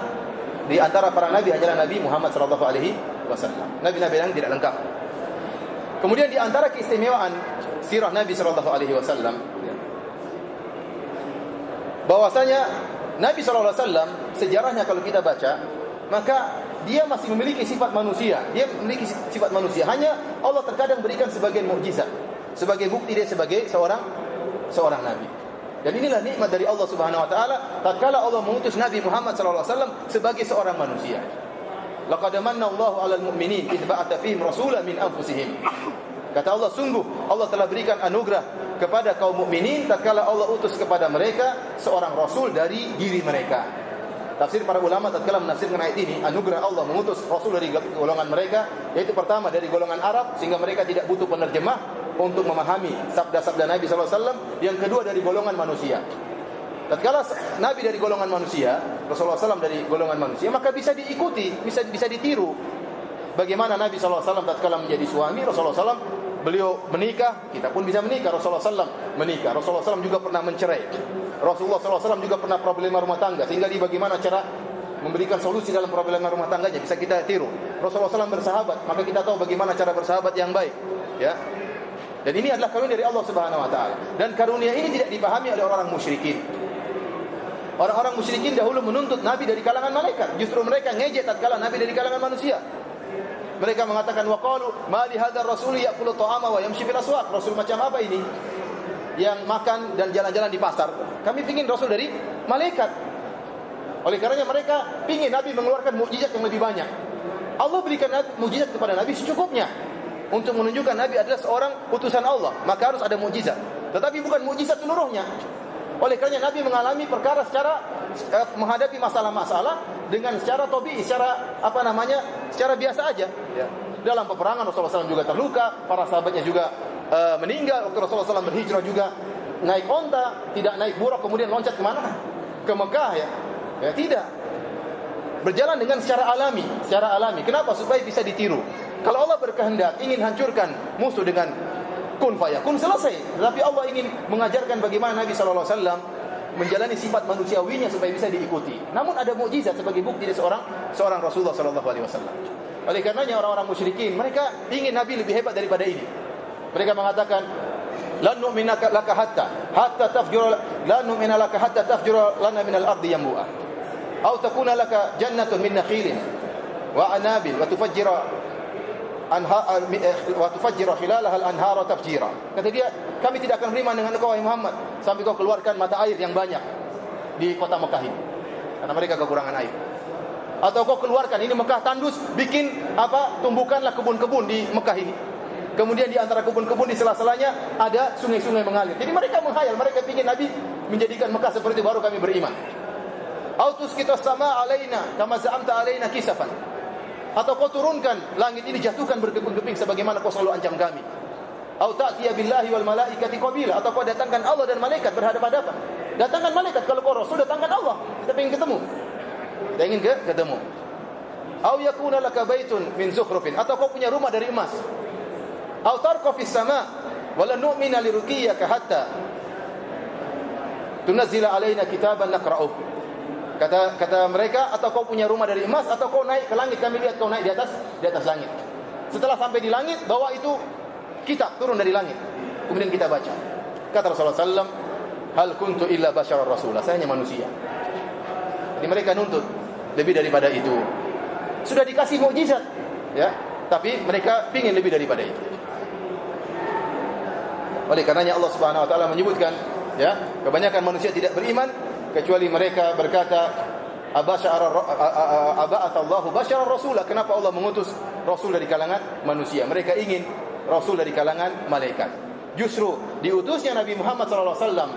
di antara para nabi adalah Nabi Muhammad sallallahu alaihi wasallam. Nabi-nabi yang tidak lengkap. Kemudian di antara keistimewaan sirah Nabi sallallahu alaihi wasallam, bahwasanya Nabi sallallahu alaihi wasallam sejarahnya kalau kita baca, maka dia masih memiliki sifat manusia. Dia memiliki sifat manusia. Hanya Allah terkadang berikan sebagian mukjizat, sebagai bukti dia sebagai seorang nabi. Dan inilah nikmat dari Allah Subhanahu wa taala tatkala Allah mengutus Nabi Muhammad sallallahu alaihi wasallam sebagai seorang manusia. Laqad manna Allahu 'alal mu'minin idh ba'atha fihim rasulan min anfusihim. Kata Allah, sungguh Allah telah berikan anugerah kepada kaum mukminin tatkala Allah utus kepada mereka seorang rasul dari diri mereka. Tafsir para ulama tatkala menafsirkan ayat ini, anugerah Allah mengutus rasul dari golongan mereka, yaitu pertama dari golongan Arab sehingga mereka tidak butuh penerjemah untuk memahami sabda-sabda Nabi sallallahu alaihi wasallam. Yang kedua dari golongan manusia. Tatkala Nabi dari golongan manusia, Rasulullah SAW dari golongan manusia, maka bisa diikuti, bisa ditiru. Bagaimana Nabi sallallahu alaihi wasallam tatkala menjadi suami, Rasulullah SAW beliau menikah, kita pun bisa menikah. Rasulullah SAW menikah. Rasulullah SAW juga pernah mencerai. Rasulullah SAW juga pernah problema rumah tangga, sehingga dia bagaimana cara memberikan solusi dalam problema rumah tangganya bisa kita tiru. Rasulullah SAW bersahabat, maka kita tahu bagaimana cara bersahabat yang baik, ya. Dan ini adalah karunia dari Allah Subhanahu wa taala. Dan karunia ini tidak dipahami oleh orang musyrikin. Orang-orang musyrikin dahulu menuntut Nabi dari kalangan malaikat. Justru mereka ngejek tatkala Nabi dari kalangan manusia. Mereka mengatakan waqalu ma li hadzal rasul ya'kulu ta'ama wa yamshi fil aswaq. Rasul macam apa ini yang makan dan jalan-jalan di pasar? Kami ingin rasul dari malaikat. Oleh karenanya mereka ingin Nabi mengeluarkan mukjizat yang lebih banyak. Allah berikan mukjizat kepada Nabi secukupnya untuk menunjukkan Nabi adalah seorang utusan Allah, maka harus ada mukjizat. Tetapi bukan mukjizat seluruhnya. Oleh karenanya Nabi mengalami perkara secara menghadapi masalah-masalah dengan secara tabii, secara biasa aja. Ya. Dalam peperangan Rasulullah SAW juga terluka, para sahabatnya juga meninggal. Waktu Rasulullah SAW berhijrah juga naik onta, tidak naik buruk kemudian loncat kemana? Ke Mekah, ya. Ya tidak. Berjalan dengan secara alami. Kenapa? Supaya bisa ditiru. Kalau Allah berkehendak ingin hancurkan musuh dengan kun fayakun, selesai. Tetapi Allah ingin mengajarkan bagaimana Nabi sallallahu alaihi wasallam menjalani sifat manusiawinya supaya bisa diikuti. Namun ada mukjizat sebagai bukti dari seorang Rasulullah sallallahu alaihi wasallam. Oleh karenanya orang-orang musyrikin mereka ingin Nabi lebih hebat daripada ini. Mereka mengatakan lan nu'mina laka hatta tafjura lana minal ardi yanbu'a. Atau takuna laka jannatun min nakhilin wa anabil wa tufajjira khilalaha al-anhara tafjira. Kata dia, kami tidak akan beriman dengan engkau wahai Muhammad sampai kau keluarkan mata air yang banyak di kota Mekah ini. Karena mereka kekurangan air. Atau kau keluarkan, ini Mekah tandus, bikin tumbuhkanlah kebun-kebun di Mekah ini. Kemudian di antara kebun-kebun di sela-selanya ada sungai-sungai mengalir. Jadi mereka menghayal, mereka ingin Nabi menjadikan Mekah seperti itu baru kami beriman. Autus kita sama alaina kama za'amta alaina kisafan. Atau kau turunkan langit ini, jatuhkan berkeping-keping sebagaimana kau selalu ancam kami. Au ta'tiya billahi wal malaikati qabila. Atau kau datangkan Allah dan malaikat berhadapan-hadapan. Datangkan malaikat, kalau kau rasul datangkan Allah. Kita ingin ketemu. Kita ingin ketemu. Au yakuna laka baitun min zukhrufin. Atau kau punya rumah dari emas. Aw tarqa fis sama' wa la nu'mina liruqiyyaka hatta tunazzila alaina kitaban naqra'uh. Kata mereka, atau kau punya rumah dari emas, atau kau naik ke langit, kami lihat kau naik di atas langit. Setelah sampai di langit, bawa itu kitab turun dari langit. Kemudian kita baca. Kata Rasulullah SAW, hal kuntu illa basyarar rasulah. Saya hanya manusia. Jadi mereka nuntut lebih daripada itu. Sudah dikasih mukjizat, ya, tapi mereka ingin lebih daripada itu. Oleh karenanya Allah Subhanahu wa taala menyebutkan, ya, kebanyakan manusia tidak beriman kecuali mereka berkata, aba'atsallahu basyarar rasulah. Kenapa Allah mengutus rasul dari kalangan manusia? Mereka ingin rasul dari kalangan malaikat. Justru diutusnya Nabi Muhammad sallallahu alaihi wasallam,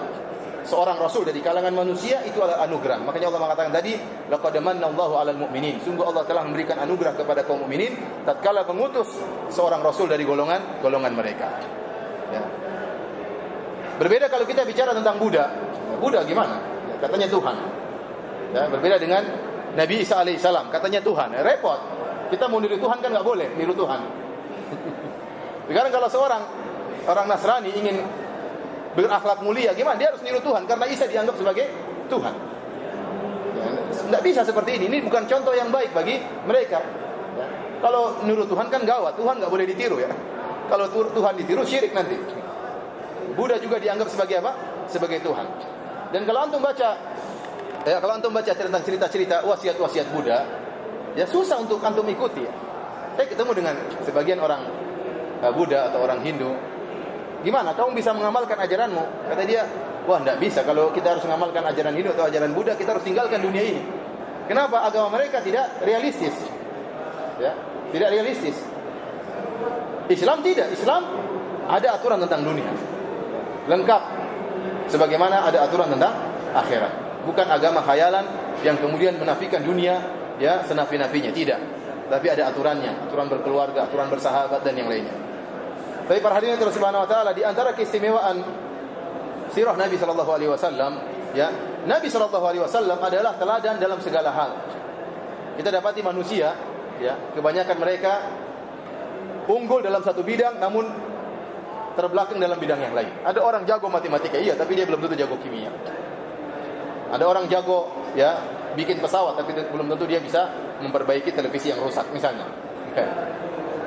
seorang rasul dari kalangan manusia, itu adalah anugerah. Makanya Allah mengatakan tadi, laqad manallahu 'alal mu'minin. Sungguh Allah telah memberikan anugerah kepada kaum mukminin tatkala mengutus seorang rasul dari golongan mereka. Ya. Berbeda kalau kita bicara tentang Buddha. Buddha gimana? Ya, katanya Tuhan. Ya, berbeda dengan Nabi Isa alaihissalam, katanya Tuhan. Ya, repot. Kita mau niru Tuhan kan nggak boleh, niru Tuhan. Sekarang kalau seorang Nasrani ingin berakhlak mulia, gimana? Dia harus niru Tuhan karena Isa dianggap sebagai Tuhan. Ya, tidak bisa seperti ini. Ini bukan contoh yang baik bagi mereka. Ya. Kalau niru Tuhan kan gawat. Tuhan nggak boleh ditiru, ya. Kalau Tuhan ditiru syirik nanti. Buddha juga dianggap sebagai apa? Sebagai Tuhan. Dan kalau antum baca tentang cerita-cerita wasiat-wasiat Buddha, ya susah untuk antum ikuti. Ya. Saya ketemu dengan sebagian orang Buddha atau orang Hindu. Gimana kamu bisa mengamalkan ajaranmu? Kata dia, wah enggak bisa. Kalau kita harus mengamalkan ajaran Hindu atau ajaran Buddha, kita harus tinggalkan dunia ini. Kenapa? Agama mereka tidak realistis. Ya, tidak realistis. Islam tidak. Islam ada aturan tentang dunia. Lengkap. Sebagaimana ada aturan tentang akhirat. Bukan agama khayalan yang kemudian menafikan dunia, ya, senafi-nafinya. Tidak. Tapi ada aturannya, aturan berkeluarga, aturan bersahabat dan yang lainnya. Tapi para hadirin Allah Subhanahu wa taala, di antara keistimewaan sirah Nabi sallallahu alaihi wasallam, ya, Nabi sallallahu alaihi wasallam adalah teladan dalam segala hal. Kita dapati manusia, ya, kebanyakan mereka unggul dalam satu bidang namun terbelakang dalam bidang yang lain. Ada orang jago matematika, iya, tapi dia belum tentu jago kimia. Ada orang jago, ya, bikin pesawat, tapi belum tentu dia bisa memperbaiki televisi yang rusak misalnya.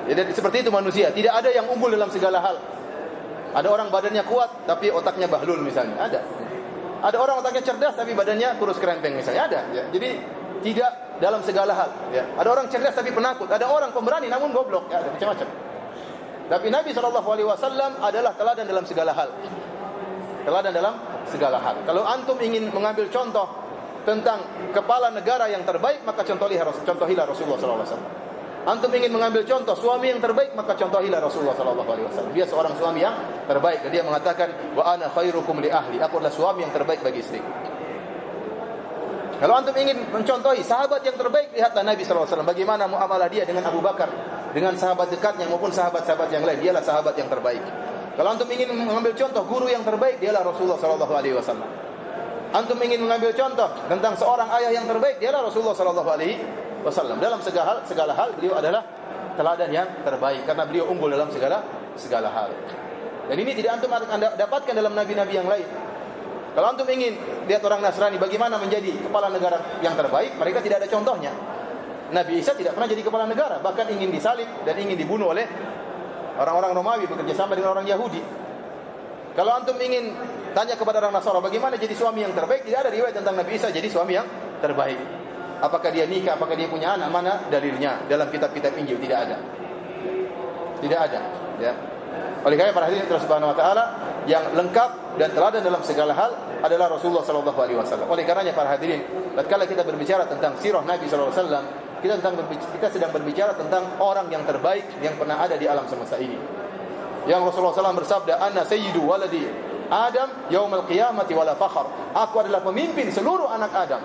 Jadi seperti itu manusia, tidak ada yang unggul dalam segala hal. Ada orang badannya kuat tapi otaknya bahlul misalnya, ada. Ada orang otaknya cerdas tapi badannya kurus kerempeng misalnya, ada. Ya. Jadi tidak dalam segala hal. Ya. Ada orang cerdas tapi penakut, ada orang pemberani namun goblok, ya, ada macam-macam. Tapi Nabi SAW adalah teladan dalam segala hal. Teladan dalam segala hal. Kalau antum ingin mengambil contoh tentang kepala negara yang terbaik, maka contohilah Rasulullah SAW. Antum ingin mengambil contoh suami yang terbaik, maka contohilah Rasulullah SAW. Dia seorang suami yang terbaik. Dan dia mengatakan, wa ana khairukum li ahli. Aku adalah suami yang terbaik bagi istriku. Kalau antum ingin mencontohi sahabat yang terbaik, lihatlah Nabi SAW. Bagaimana muamalah dia dengan Abu Bakar, dengan sahabat dekatnya maupun sahabat-sahabat yang lain. Dialah sahabat yang terbaik. Kalau antum ingin mengambil contoh guru yang terbaik, dialah Rasulullah SAW. Antum ingin mengambil contoh tentang seorang ayah yang terbaik, dialah Rasulullah SAW. Dalam segala hal beliau adalah teladan yang terbaik karena beliau unggul dalam segala hal. Dan ini tidak antum akan dapatkan dalam nabi-nabi yang lain. Kalau antum ingin lihat orang Nasrani bagaimana menjadi kepala negara yang terbaik, mereka tidak ada contohnya. Nabi Isa tidak pernah jadi kepala negara, bahkan ingin disalib dan ingin dibunuh oleh orang-orang Romawi bekerja sama dengan orang Yahudi. Kalau antum ingin tanya kepada orang Nasara bagaimana jadi suami yang terbaik, tidak ada riwayat tentang Nabi Isa jadi suami yang terbaik. Apakah dia nikah, apakah dia punya anak, mana dalilnya dalam kitab-kitab Injil? Tidak ada. Tidak ada, ya. Oleh karena para hadirin Subhanahu wa taala, yang lengkap dan teladan dalam segala hal adalah Rasulullah sallallahu alaihi wasallam. Oleh karenanya para hadirin, tatkala kita berbicara tentang sirah Nabi sallallahu alaihi wasallam, kita sedang berbicara tentang orang yang terbaik yang pernah ada di alam semesta ini. Yang Rasulullah SAW bersabda, "Ana sayyidu waladi Adam yaumal qiyamati wala fakhr." Aku adalah pemimpin seluruh anak Adam.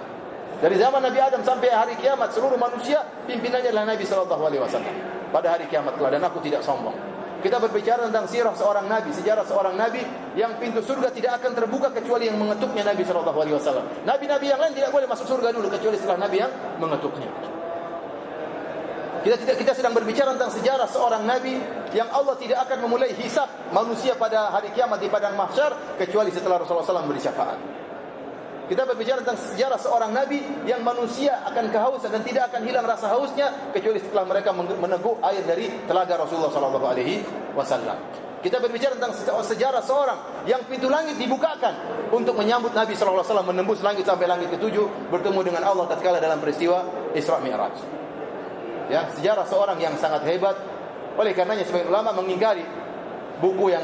Dari zaman Nabi Adam sampai hari kiamat, seluruh manusia pimpinannya adalah Nabi sallallahu alaihi wasallam. Pada hari kiamat kelak, dan aku tidak sombong. Kita berbicara tentang sirah seorang nabi, sejarah seorang nabi yang pintu surga tidak akan terbuka kecuali yang mengetuknya Nabi sallallahu alaihi wasallam. Nabi-nabi yang lain tidak boleh masuk surga dulu kecuali setelah nabi yang mengetuknya. Kita sedang berbicara tentang sejarah seorang nabi yang Allah tidak akan memulai hisab manusia pada hari kiamat di padang mahsyar kecuali setelah Rasulullah SAW beri syafaat. Kita berbicara tentang sejarah seorang nabi yang manusia akan kehausan dan tidak akan hilang rasa hausnya kecuali setelah mereka meneguk air dari telaga Rasulullah SAW. Kita berbicara tentang sejarah seorang yang pintu langit dibukakan untuk menyambut Nabi SAW menembus langit sampai langit ke-7 bertemu dengan Allah tatkala dalam peristiwa Isra Mi'raj. Ya, sejarah seorang yang sangat hebat. Oleh karenanya sebagian ulama mengingkari buku yang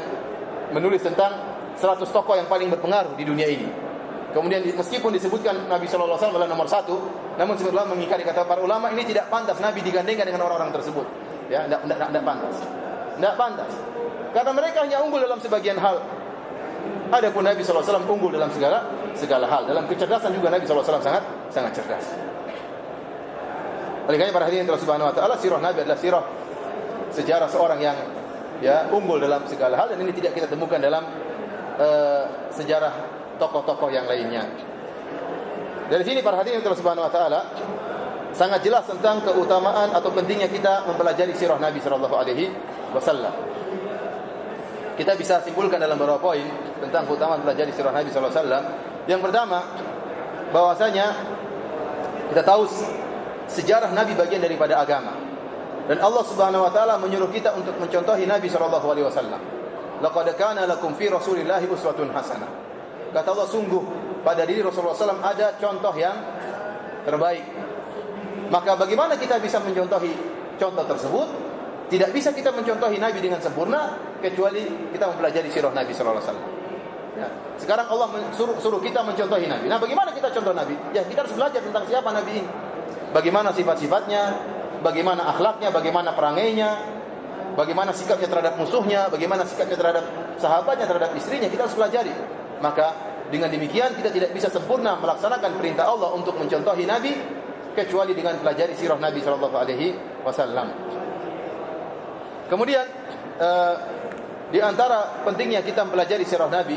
menulis tentang 100 tokoh yang paling berpengaruh di dunia ini. Kemudian meskipun disebutkan Nabi SAW adalah nomor 1, namun sebagian ulama mengingkari, kata para ulama ini tidak pantas Nabi digandengkan dengan orang-orang tersebut. Ya, tidak pantas. Tidak pantas. Karena mereka hanya unggul dalam sebagian hal. Adapun Nabi SAW unggul dalam segala hal. Dalam kecerdasan juga Nabi SAW sangat cerdas. Oleh karena para hadirin Allah Subhanahu wa taala, sirah Nabi adalah sirah sejarah seorang yang unggul dalam segala hal, dan ini tidak kita temukan dalam sejarah tokoh-tokoh yang lainnya. Dari sini para hadirin Allah Subhanahu wa taala sangat jelas tentang keutamaan atau pentingnya kita mempelajari sirah Nabi sallallahu alaihi wasallam. Kita bisa simpulkan dalam beberapa poin tentang keutamaan mempelajari sirah Nabi sallallahu alaihi wasallam. Yang pertama, bahwasanya kita tahu sejarah Nabi bagian daripada agama. Dan Allah Subhanahu wa taala menyuruh kita untuk mencontohi Nabi sallallahu alaihi wasallam. Laqad kana lakum fi Rasulillahi uswatun hasanah. Kata Allah, sungguh pada diri Rasulullah SAW ada contoh yang terbaik. Maka bagaimana kita bisa mencontohi contoh tersebut? Tidak bisa kita mencontohi Nabi dengan sempurna kecuali kita mempelajari sirah Nabi sallallahu alaihi wasallam. Ya. Sekarang Allah suruh kita mencontohi Nabi. Nah, bagaimana kita contoh Nabi? Ya, kita harus belajar tentang siapa Nabi ini. Bagaimana sifat-sifatnya, bagaimana akhlaknya, bagaimana perangainya, bagaimana sikapnya terhadap musuhnya, bagaimana sikapnya terhadap sahabatnya, terhadap istrinya, kita harus pelajari. Maka dengan demikian kita tidak bisa sempurna melaksanakan perintah Allah untuk mencontohi Nabi kecuali dengan pelajari sirah Nabi sallallahu alaihi wasallam. Kemudian di antara pentingnya kita mempelajari sirah Nabi,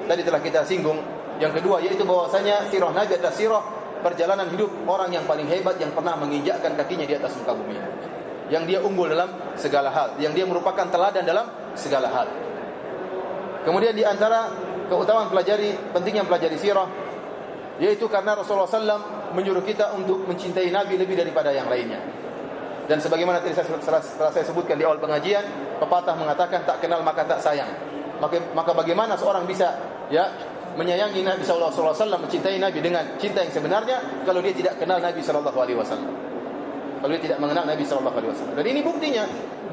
tadi telah kita singgung, yang kedua yaitu bahwasanya sirah Nabi adalah sirah perjalanan hidup orang yang paling hebat yang pernah menginjakkan kakinya di atas muka bumi. Yang dia unggul dalam segala hal, yang dia merupakan teladan dalam segala hal. Kemudian di antara keutamaan pentingnya pelajari sirah yaitu karena Rasulullah SAW menyuruh kita untuk mencintai Nabi lebih daripada yang lainnya. Dan sebagaimana tadi setelah saya sebutkan di awal pengajian, pepatah mengatakan tak kenal maka tak sayang. Maka bagaimana seorang bisa menyayangi Nabi sallallahu alaihi wasallam, mencintai Nabi dengan cinta yang sebenarnya kalau dia tidak kenal Nabi sallallahu alaihi wasallam. Kalau dia tidak mengenal Nabi sallallahu alaihi wasallam. Dan ini buktinya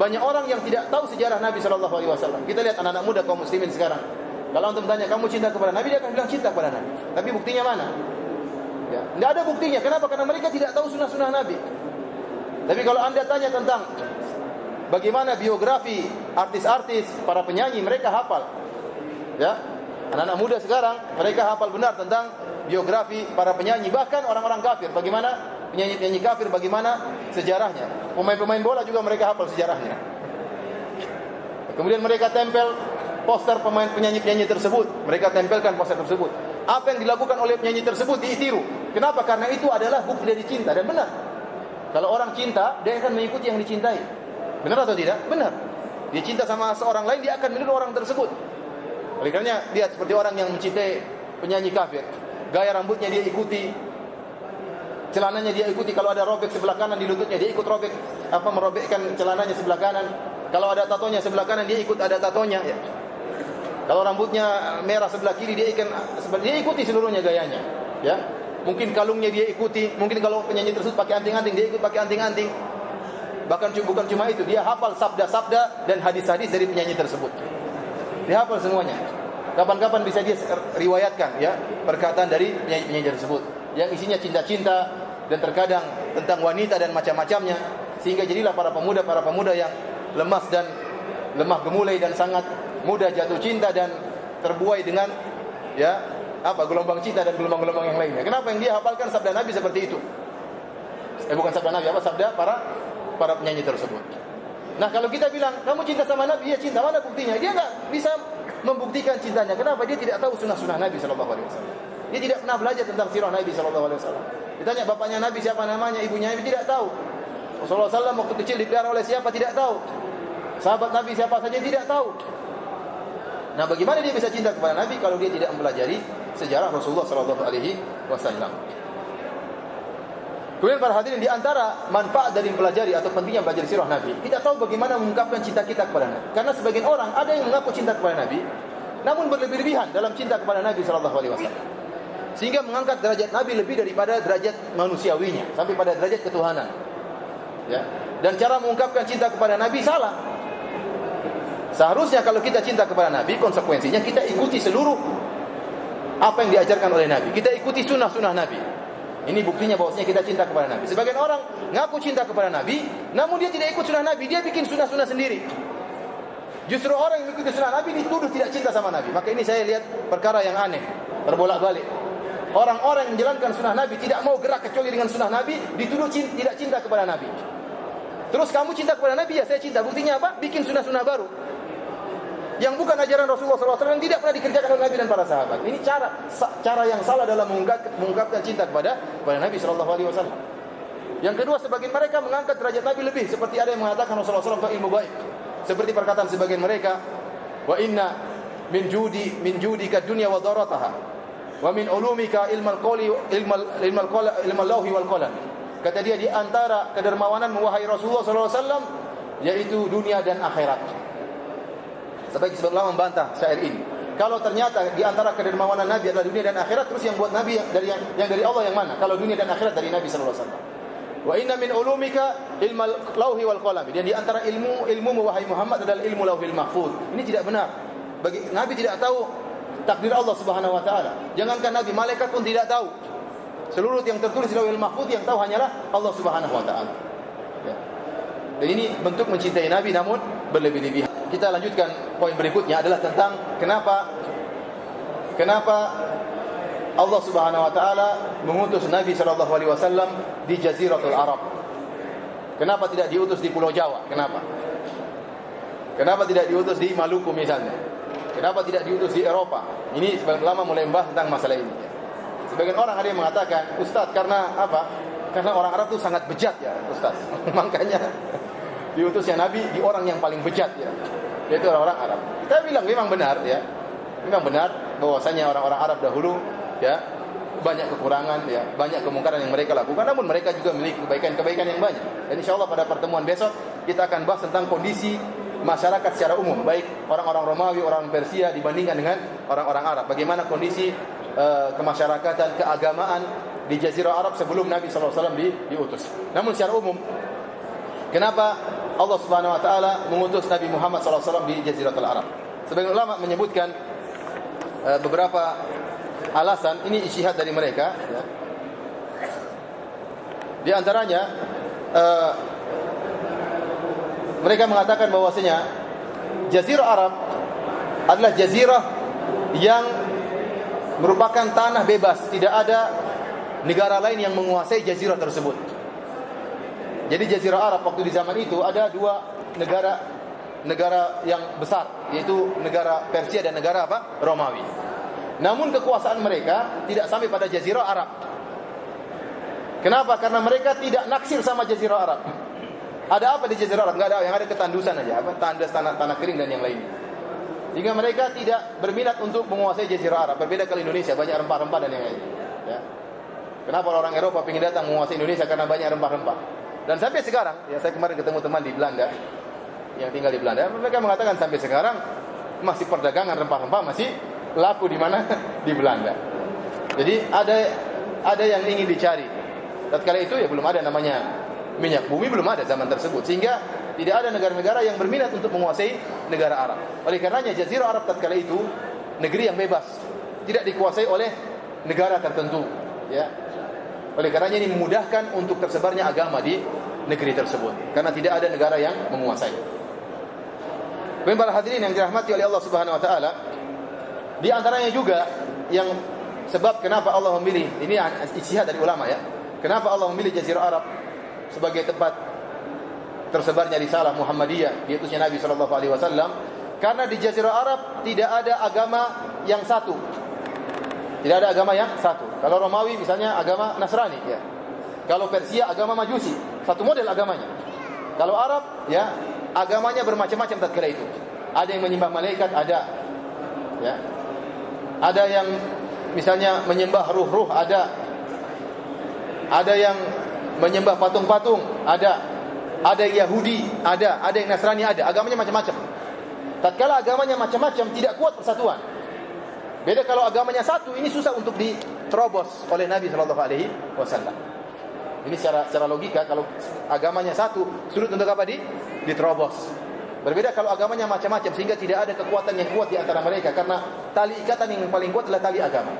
banyak orang yang tidak tahu sejarah Nabi sallallahu alaihi wasallam. Kita lihat anak-anak muda kaum muslimin sekarang. Kalau antum tanya kamu cinta kepada Nabi, dia akan bilang cinta kepada Nabi. Tapi buktinya mana? Ya, tidak ada buktinya. Kenapa? Karena mereka tidak tahu sunnah-sunnah Nabi. Tapi kalau Anda tanya tentang bagaimana biografi artis-artis, para penyanyi, mereka hafal. Ya. Anak-anak muda sekarang mereka hafal benar tentang biografi para penyanyi, bahkan orang-orang kafir. Bagaimana penyanyi-penyanyi kafir, bagaimana sejarahnya. Pemain-pemain bola juga mereka hafal sejarahnya. Kemudian mereka tempel poster pemain penyanyi-penyanyi tersebut. Mereka tempelkan poster tersebut. Apa yang dilakukan oleh penyanyi tersebut ditiru. Kenapa? Karena itu adalah bukti dari cinta. Dan benar, kalau orang cinta, dia akan mengikuti yang dicintai. Benar atau tidak? Benar. Dia cinta sama seorang lain, dia akan meniru orang tersebut. Oleh karenanya lihat seperti orang yang mencintai penyanyi kafir, gaya rambutnya dia ikuti, celananya dia ikuti. Kalau ada robek sebelah kanan di lututnya, dia ikut robek, merobekkan celananya sebelah kanan. Kalau ada tatonya sebelah kanan, dia ikut ada tatonya. Ya. Kalau rambutnya merah sebelah kiri, dia ikuti seluruhnya gayanya. Ya, mungkin kalungnya dia ikuti, mungkin kalau penyanyi tersebut pakai anting-anting, dia ikut pakai anting-anting. Bahkan bukan cuma itu, dia hafal sabda-sabda dan hadis-hadis dari penyanyi tersebut. Dia hafal semuanya. Kapan-kapan bisa dia riwayatkan perkataan dari penyanyi tersebut yang isinya cinta-cinta dan terkadang tentang wanita dan macam-macamnya, sehingga jadilah para pemuda yang lemah gemulai dan sangat mudah jatuh cinta dan terbuai dengan gelombang cinta dan gelombang-gelombang yang lainnya. Kenapa? Yang dia hafalkan sabda Nabi seperti itu. Bukan sabda Nabi, sabda para penyanyi tersebut. Nah, kalau kita bilang kamu cinta sama Nabi, iya cinta, mana buktinya? Dia enggak bisa membuktikan cintanya. Kenapa? Dia tidak tahu sunnah-sunnah Nabi sallallahu alaihi wasallam. Dia tidak pernah belajar tentang sirah Nabi sallallahu alaihi wasallam. Ditanya bapaknya Nabi siapa namanya, ibunya Nabi, tidak tahu. Rasulullah SAW waktu kecil dipelihara oleh siapa tidak tahu. Sahabat Nabi siapa saja tidak tahu. Nah, bagaimana dia bisa cinta kepada Nabi kalau dia tidak mempelajari sejarah Rasulullah SAW? Kemudian para hadirin, di antara manfaat dari mempelajari atau pentingnya belajar sirah Nabi, kita tahu bagaimana mengungkapkan cinta kita kepada Nabi. Karena sebagian orang ada yang mengaku cinta kepada Nabi, namun berlebih-lebihan dalam cinta kepada Nabi SAW, sehingga mengangkat derajat Nabi lebih daripada derajat manusiawinya, sampai pada derajat ketuhanan. Ya. Dan cara mengungkapkan cinta kepada Nabi salah. Seharusnya kalau kita cinta kepada Nabi, konsekuensinya kita ikuti seluruh apa yang diajarkan oleh Nabi. Kita ikuti sunnah-sunnah Nabi. Ini buktinya bahwasanya kita cinta kepada Nabi. Sebagian orang ngaku cinta kepada Nabi, namun dia tidak ikut sunnah Nabi, dia bikin sunnah-sunnah sendiri. Justru orang yang mengikuti sunnah Nabi dituduh tidak cinta sama Nabi. Maka ini saya lihat perkara yang aneh, terbolak-balik. Orang-orang yang menjalankan sunnah Nabi, tidak mau gerak kecuali dengan sunnah Nabi, dituduh tidak cinta kepada Nabi. Terus kamu cinta kepada Nabi, ya saya cinta. Buktinya apa? Bikin sunnah-sunnah baru yang bukan ajaran Rasulullah SAW, yang tidak pernah dikerjakan oleh Nabi dan para sahabat. Ini cara yang salah dalam mengungkapkan cinta kepada Nabi SAW. Yang kedua, sebagian mereka mengangkat derajat Nabi lebih, seperti ada yang mengatakan Rasulullah SAW ilmu gaib. Seperti perkataan sebagian mereka, wa inna min judika dunya wa darataha, wa min ulumika ilmal lawhi wal qalam. Kata dia, di antara kedermawanan wahai Rasulullah SAW, yaitu dunia dan akhirat. Sebagai ulama membantah syair ini. Kalau ternyata di antara kedermawanan Nabi adalah dunia dan akhirat, terus yang buat Nabi yang dari Allah yang mana? Kalau dunia dan akhirat dari Nabi sallallahu alaihi wasallam. Wa inna min ulumika ilmal lauhi wal qalam. Dan di antara ilmu wahai Muhammad adalah ilmu lauhil mahfuz. Ini tidak benar. Bagi Nabi tidak tahu takdir Allah Subhanahu wa taala. Jangankan Nabi, malaikat pun tidak tahu. Seluruh yang tertulis di lauhil mahfuz yang tahu hanyalah Allah Subhanahu wa taala. Ya. Dan ini bentuk mencintai Nabi namun berlebih-lebihan. Kita lanjutkan poin berikutnya adalah tentang kenapa Allah Subhanahu wa taala mengutus Nabi sallallahu alaihi wasallam di Jaziratul Arab. Kenapa tidak diutus di Pulau Jawa? Kenapa? Kenapa tidak diutus di Maluku misalnya? Kenapa tidak diutus di Eropa? Ini sebagian ulama mulai membahas tentang masalah ini. Sebagian orang ada yang mengatakan, "Ustaz, karena apa? Karena orang Arab itu sangat bejat ya, Ustaz." Makanya diutusnya Nabi di orang yang paling bejat ya, yaitu orang-orang Arab. Kita bilang memang benar ya. Memang benar bahwasanya orang-orang Arab dahulu ya banyak kekurangan ya, banyak kemungkaran yang mereka lakukan, namun mereka juga memiliki kebaikan-kebaikan yang banyak. Dan insyaallah pada pertemuan besok kita akan bahas tentang kondisi masyarakat secara umum, baik orang-orang Romawi, orang Persia dibandingkan dengan orang-orang Arab. Bagaimana kondisi kemasyarakatan, keagamaan di Jazirah Arab sebelum Nabi sallallahu alaihi wasallam diutus. Namun secara umum, kenapa Allah Subhanahu wa taala mengutus Nabi Muhammad sallallahu alaihi wasallam di Jaziratul Arab? Sebagian ulama menyebutkan beberapa alasan, ini ijtihad dari mereka ya. Di antaranya mereka mengatakan bahwasanya Jazirah Arab adalah jazirah yang merupakan tanah bebas, tidak ada negara lain yang menguasai jazirah tersebut. Jadi Jazirah Arab waktu di zaman itu ada dua negara yang besar, yaitu negara Persia dan negara apa? Romawi. Namun kekuasaan mereka tidak sampai pada Jazirah Arab. Kenapa? Karena mereka tidak naksir sama Jazirah Arab. Ada apa di Jazirah Arab? Enggak ada, yang ada ketandusan aja, apa? Tandas tanah kering dan yang lainnya. Sehingga mereka tidak berminat untuk menguasai Jazirah Arab. Berbeda kalau Indonesia, banyak rempah-rempah dan yang lainnya. Ya. Kenapa orang Eropa ingin datang menguasai Indonesia? Karena banyak rempah-rempah. Dan sampai sekarang, ya saya kemarin ketemu teman di Belanda yang tinggal di Belanda, mereka mengatakan sampai sekarang masih perdagangan rempah-rempah masih laku di mana? Di Belanda. Jadi ada yang ingin dicari. Tatkala itu ya belum ada namanya minyak bumi, belum ada zaman tersebut, sehingga tidak ada negara-negara yang berminat untuk menguasai negara Arab. Oleh karenanya Jazirah Arab tatkala itu negeri yang bebas, tidak dikuasai oleh negara tertentu, ya. Oleh karenanya ini memudahkan untuk tersebarnya agama di negeri tersebut, karena tidak ada negara yang menguasai. Baik para hadirin yang dirahmati oleh Allah Subhanahu wa taala, di antaranya juga yang sebab kenapa Allah memilih, ini ijtihad dari ulama ya. Kenapa Allah memilih Jazirah Arab sebagai tempat tersebarnya risalah Muhammadiyah, diutusnya Nabi sallallahu alaihi wasallam? Karena di Jazirah Arab tidak ada agama yang satu. Tidak ada agama yang satu. Kalau Romawi misalnya agama Nasrani ya. Kalau Persia agama Majusi. satu model agamanya. Kalau Arab, ya, agamanya bermacam-macam tatkala itu. Ada yang menyembah malaikat, ada, ya. Ada yang misalnya menyembah ruh-ruh, ada. Ada yang menyembah patung-patung, ada. Ada yang Yahudi, ada yang Nasrani, ada. Agamanya macam-macam. Tatkala agamanya macam-macam, tidak kuat persatuan. Beda kalau agamanya satu, ini susah untuk diterobos oleh Nabi SAW. Ini secara logika, kalau agamanya satu, sulit untuk apa? Diterobos. Berbeda kalau agamanya macam-macam, sehingga tidak ada kekuatan yang kuat di antara mereka, karena tali ikatan yang paling kuat adalah tali agama.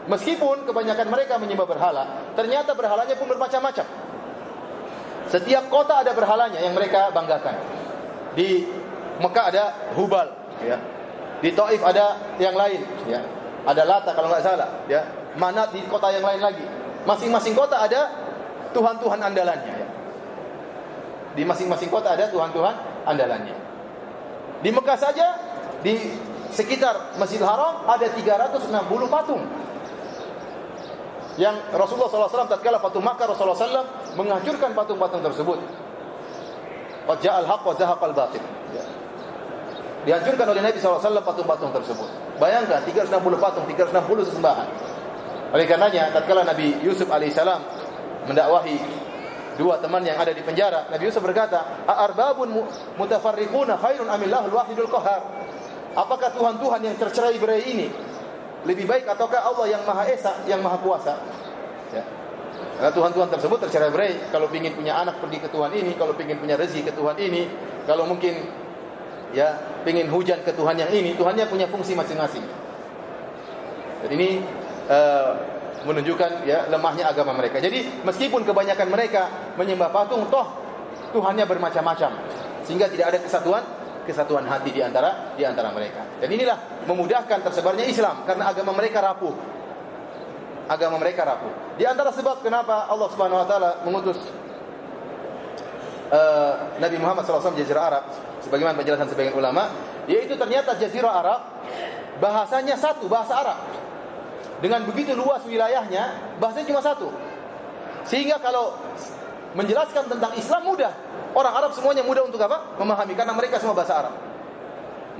Meskipun kebanyakan mereka menyembah berhala, ternyata berhalanya pun bermacam-macam. Setiap kota ada berhalanya yang mereka banggakan. Di Mekah ada Hubal, ya. Di Taif ada yang lain, ya. Ada Lata kalau nggak salah, ya. Manat di kota yang lain lagi. Masing-masing kota ada tuhan-tuhan andalannya, ya. Di masing-masing kota ada tuhan-tuhan andalannya. Di Mekah saja, di sekitar Masjidil Haram ada 360 patung. Yang Rasulullah SAW tatkala Fatu Makkah, Rasulullah SAW menghancurkan patung-patung tersebut. Qad ja'al haqq wa zahaqal batil. Ya. Dihancurkan oleh Nabi SAW patung-patung tersebut. Bayangkan 360 patung, 360 sesembahan. Oleh karenanya tatkala Nabi Yusuf alaihissalam mendakwahi dua teman yang ada di penjara, Nabi Yusuf berkata, "A'arbabun mutafarriquna khairun amillahul wahidul qahhar?" Apakah tuhan-tuhan yang tercerai-berai ini lebih baik ataukah Allah yang Maha Esa, yang Maha Kuasa? Ya. Karena tuhan-tuhan tersebut tercerai-berai. Kalau ingin punya anak pergi ke Tuhan ini, kalau ingin punya rezeki ke Tuhan ini, kalau mungkin ya ingin hujan ke Tuhan yang ini, Tuhannya punya fungsi masing-masing. Jadi ini menunjukkan ya lemahnya agama mereka. Jadi meskipun kebanyakan mereka menyembah patung, toh Tuhannya bermacam-macam, sehingga tidak ada kesatuan hati di antara mereka. Dan inilah memudahkan tersebarnya Islam, karena agama mereka rapuh. Agama mereka rapuh. Di antara sebab kenapa Allah Subhanahu wa taala mengutus Nabi Muhammad SAW di Jazirah Arab, sebagaimana penjelasan sebagian ulama, yaitu ternyata Jazirah Arab bahasanya satu, bahasa Arab. Dengan begitu luas wilayahnya, bahasanya cuma satu. Sehingga kalau menjelaskan tentang Islam mudah. Orang Arab semuanya mudah untuk apa? Memahami, karena mereka semua bahasa Arab.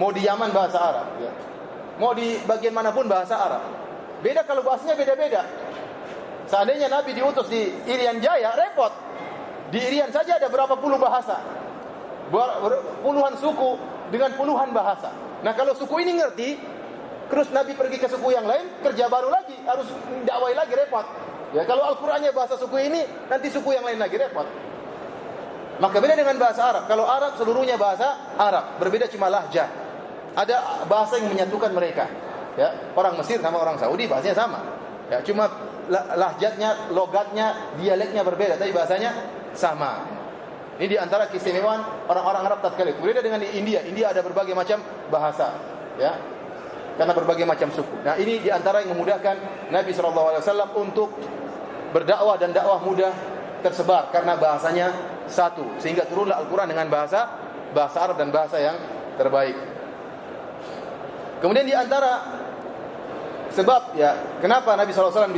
Mau di Yaman bahasa Arab, ya. Mau di bagian manapun bahasa Arab. Beda kalau bahasanya beda-beda. Seandainya Nabi diutus di Irian Jaya, repot. Di Irian saja ada berapa puluh bahasa, puluhan suku dengan puluhan bahasa. Nah kalau suku ini ngerti, terus Nabi pergi ke suku yang lain, kerja baru lagi, harus dakwai lagi, repot. Ya kalau Al-Qur'annya bahasa suku ini, nanti suku yang lain lagi, repot. Maka beda dengan bahasa Arab. Kalau Arab seluruhnya bahasa Arab, berbeda cuma lahjah. Ada bahasa yang menyatukan mereka. Ya, orang Mesir sama orang Saudi bahasanya sama. Ya, cuma lahjatnya, logatnya, dialeknya berbeda, tapi bahasanya sama. Ini di antara keistimewaan orang-orang Arab tatkala itu. Berbeda dengan di India. India ada berbagai macam bahasa, ya. Karena berbagai macam suku. Nah, ini di antara yang memudahkan Nabi SAW untuk berdakwah, dan dakwah mudah tersebar karena bahasanya satu, sehingga turunlah Al-Quran dengan bahasa Arab dan bahasa yang terbaik. Kemudian di antara sebab ya kenapa Nabi SAW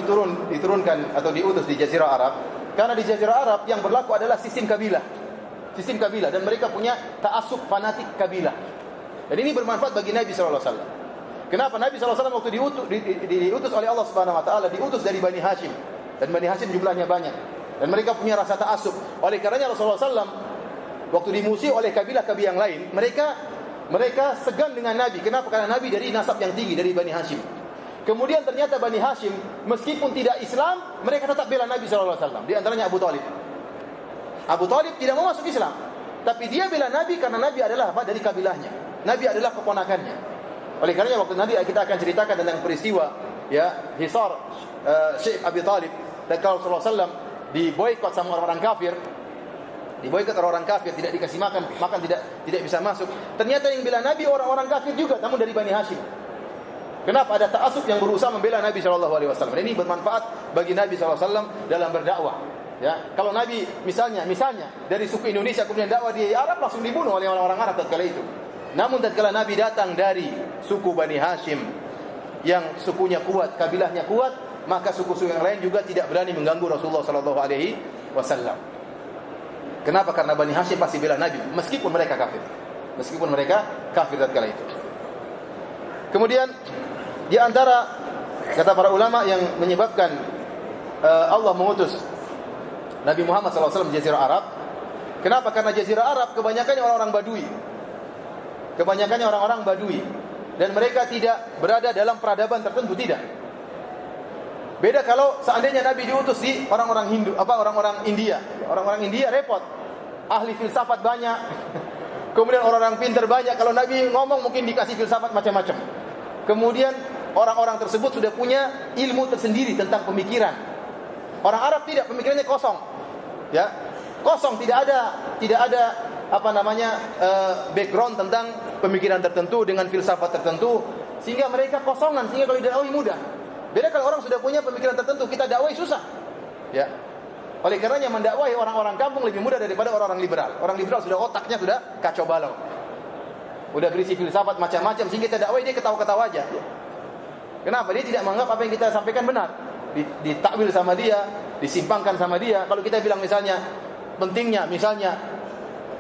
diturunkan atau diutus di Jazirah Arab, karena di Jazirah Arab yang berlaku adalah sistem kabilah, dan mereka punya ta'assub fanatik kabilah. Dan ini bermanfaat bagi Nabi SAW. Kenapa Nabi SAW waktu diutus oleh Allah Subhanahu Wa Taala, diutus dari Bani Hashim, dan Bani Hashim jumlahnya banyak, dan mereka punya rasa ta'assub. Oleh karenanya Rasulullah SAW waktu dimusuhi oleh kabilah-kabilah yang lain, mereka segan dengan Nabi. Kenapa? Karena Nabi dari nasab yang tinggi, dari Bani Hashim. Kemudian ternyata Bani Hashim meskipun tidak Islam, mereka tetap bela Nabi SAW. Di antaranya Abu Talib. Abu Talib tidak mau masuk Islam, tapi dia bela Nabi karena Nabi adalah apa? Dari kabilahnya. Nabi adalah keponakannya. Oleh karenanya waktu Nabi, kita akan ceritakan tentang peristiwa ya Hisar Syekh Abi Talib, dan kalau Rasulullah SAW diboikot sama orang-orang kafir, tidak dikasih makan tidak bisa masuk. Ternyata yang bela Nabi orang-orang kafir juga, namun dari Bani Hashim. Kenapa? Ada ta'assub yang berusaha membela Nabi SAW. Ini bermanfaat bagi Nabi SAW dalam berdakwah. Ya, kalau Nabi misalnya dari suku Indonesia kemudian dakwah di Arab, langsung dibunuh oleh orang-orang Arab tatkala itu. Namun tatkala Nabi datang dari suku Bani Hashim yang sukunya kuat, kabilahnya kuat, maka suku-suku yang lain juga tidak berani mengganggu Rasulullah SAW. Kenapa? Karena Bani Hashim pasti bela Nabi meskipun mereka kafir. Meskipun mereka kafir tatkala itu. Kemudian di antara kata para ulama yang menyebabkan Allah mengutus Nabi Muhammad SAW di Jazirah Arab. Kenapa? Karena Jazirah Arab kebanyakannya orang-orang Badui. Kebanyakannya orang-orang Badui. Dan mereka tidak berada dalam peradaban tertentu, tidak. Beda kalau seandainya Nabi diutus di orang-orang Hindu, orang-orang India. Orang-orang India repot. Ahli filsafat banyak. Kemudian orang-orang pintar banyak. Kalau Nabi ngomong mungkin dikasih filsafat macam-macam. Kemudian orang-orang tersebut sudah punya ilmu tersendiri tentang pemikiran. Orang Arab tidak, pemikirannya kosong. Ya. Kosong, tidak ada background tentang pemikiran tertentu dengan filsafat tertentu, sehingga mereka kosongan, sehingga kalau didakwai mudah. Beda kalau orang sudah punya pemikiran tertentu, kita dakwai susah. Ya. Oleh karenanya mendakwai orang-orang kampung lebih mudah daripada orang-orang liberal. Orang liberal sudah otaknya sudah kacau balau. Udah berisi filsafat macam-macam, sehingga kita dakwai dia ketawa-ketawa aja. Kenapa? Dia tidak menganggap apa yang kita sampaikan benar. Ditakwil sama dia, disimpangkan sama dia. Kalau kita bilang misalnya pentingnya misalnya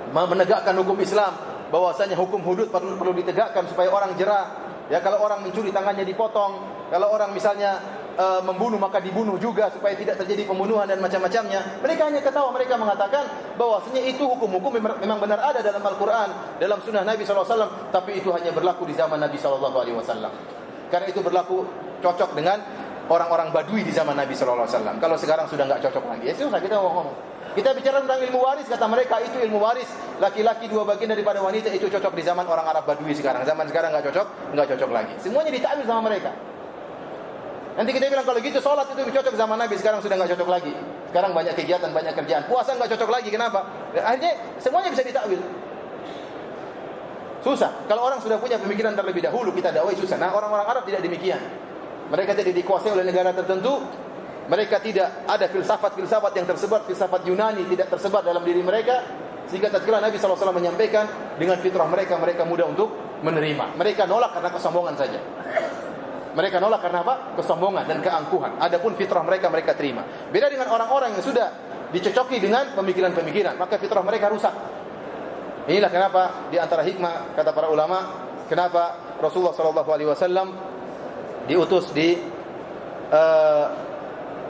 menegakkan hukum Islam, bahwasanya hukum hudud perlu ditegakkan supaya orang jera. Ya, kalau orang mencuri tangannya dipotong, kalau orang misalnya membunuh maka dibunuh juga supaya tidak terjadi pembunuhan dan macam-macamnya. Mereka hanya ketawa, mereka mengatakan bahwasanya itu hukum-hukum memang benar ada dalam Al-Qur'an, dalam sunnah Nabi SAW, tapi itu hanya berlaku di zaman Nabi SAW. Karena itu berlaku cocok dengan orang-orang Badui di zaman Nabi SAW. Kalau sekarang sudah enggak cocok lagi. Ya susah kita ngomong. Kita bicara tentang ilmu waris, kata mereka itu ilmu waris, laki-laki 2 bagian daripada wanita, itu cocok di zaman orang Arab Badui sekarang. Zaman sekarang enggak cocok lagi. Semuanya ditakwil sama mereka. Nanti kita bilang kalau gitu salat itu cocok zaman Nabi, sekarang sudah enggak cocok lagi. Sekarang banyak kegiatan, banyak kerjaan. Puasa enggak cocok lagi. Kenapa? Akhirnya semuanya bisa ditakwil. Susah. Kalau orang sudah punya pemikiran terlebih dahulu, kita dakwai susah. Nah, orang-orang Arab tidak demikian. Mereka tidak dikuasai oleh negara tertentu. Mereka tidak ada filsafat-filsafat yang tersebar, filsafat Yunani tidak tersebar dalam diri mereka, sehingga tatkala Nabi SAW menyampaikan dengan fitrah mereka mudah untuk menerima. Mereka nolak karena kesombongan saja. Mereka nolak karena apa? Kesombongan dan keangkuhan. Adapun fitrah mereka terima. Beda dengan orang-orang yang sudah dicocoki dengan pemikiran-pemikiran, maka fitrah mereka rusak. Inilah kenapa di antara hikmah kata para ulama, kenapa Rasulullah SAW diutus di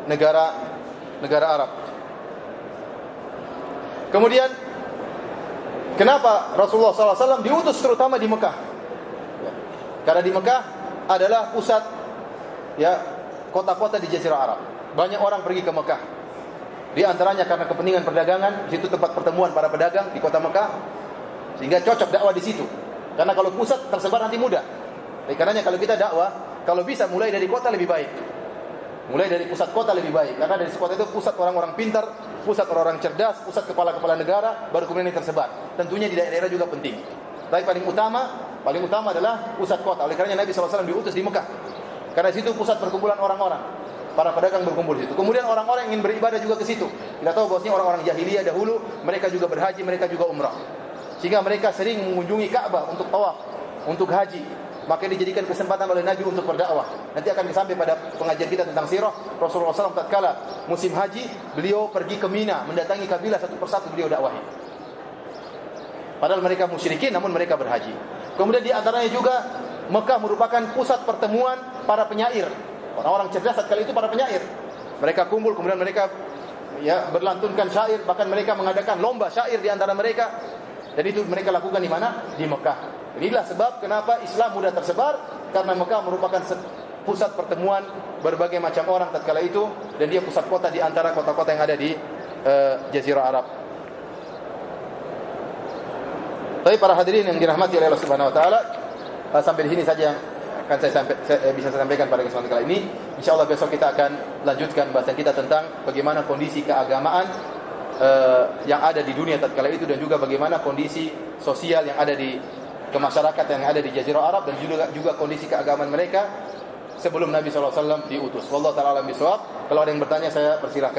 negara Arab. Kemudian kenapa Rasulullah SAW diutus terutama di Mekah? Karena di Mekah adalah pusat kota-kota di Jazirah Arab. Banyak orang pergi ke Mekah. Di antaranya karena kepentingan perdagangan, di situ tempat pertemuan para pedagang di kota Mekah, sehingga cocok dakwah di situ. Karena kalau pusat tersebar nanti mudah. Oleh karenanya kalau kita dakwah, kalau bisa mulai dari kota lebih baik. Mulai dari pusat kota lebih baik, karena dari kota itu pusat orang-orang pintar, pusat orang-orang cerdas, pusat kepala-kepala negara, baru kemudian ini tersebar. Tentunya di daerah-daerah juga penting. Tapi paling utama adalah pusat kota. Oleh karenanya Nabi SAW diutus di Mekah. Karena situ pusat perkumpulan orang-orang. Para pedagang berkumpul di situ. Kemudian orang-orang yang ingin beribadah juga ke situ. Kita tahu bahwasanya orang-orang jahiliyah dahulu mereka juga berhaji, mereka juga umrah. Sehingga mereka sering mengunjungi Ka'bah untuk tawaf, untuk haji. Maka dijadikan kesempatan oleh Nabi untuk berdakwah. Nanti akan sampai pada pengajian kita tentang sirah Rasulullah SAW tatkala musim haji, beliau pergi ke Mina, mendatangi kabilah satu persatu beliau dakwahi. Padahal mereka musyrikin, namun mereka berhaji. Kemudian di antaranya juga Mekah merupakan pusat pertemuan para penyair. Orang-orang cerdas saat kali itu para penyair. Mereka kumpul, kemudian mereka berlantunkan syair, bahkan mereka mengadakan lomba syair di antara mereka. Jadi itu mereka lakukan di mana? Di Mekah. Inilah sebab kenapa Islam mudah tersebar, karena Mekah merupakan pusat pertemuan berbagai macam orang tatkala itu, dan dia pusat kota di antara kota-kota yang ada di Jazirah Arab. Tapi para hadirin yang dirahmati oleh Allah Subhanahu wa taala, sampai di sini saja yang akan saya bisa sampaikan pada kesempatan kali ini. Insyaallah besok kita akan lanjutkan bahasan kita tentang bagaimana kondisi keagamaan yang ada di dunia tatkala itu, dan juga bagaimana kondisi sosial yang ada di masyarakat yang ada di Jazirah Arab, dan juga kondisi keagamaan mereka sebelum Nabi SAW diutus. Wallahu ta'ala alam bisawab. Kalau ada yang bertanya, saya persilakan.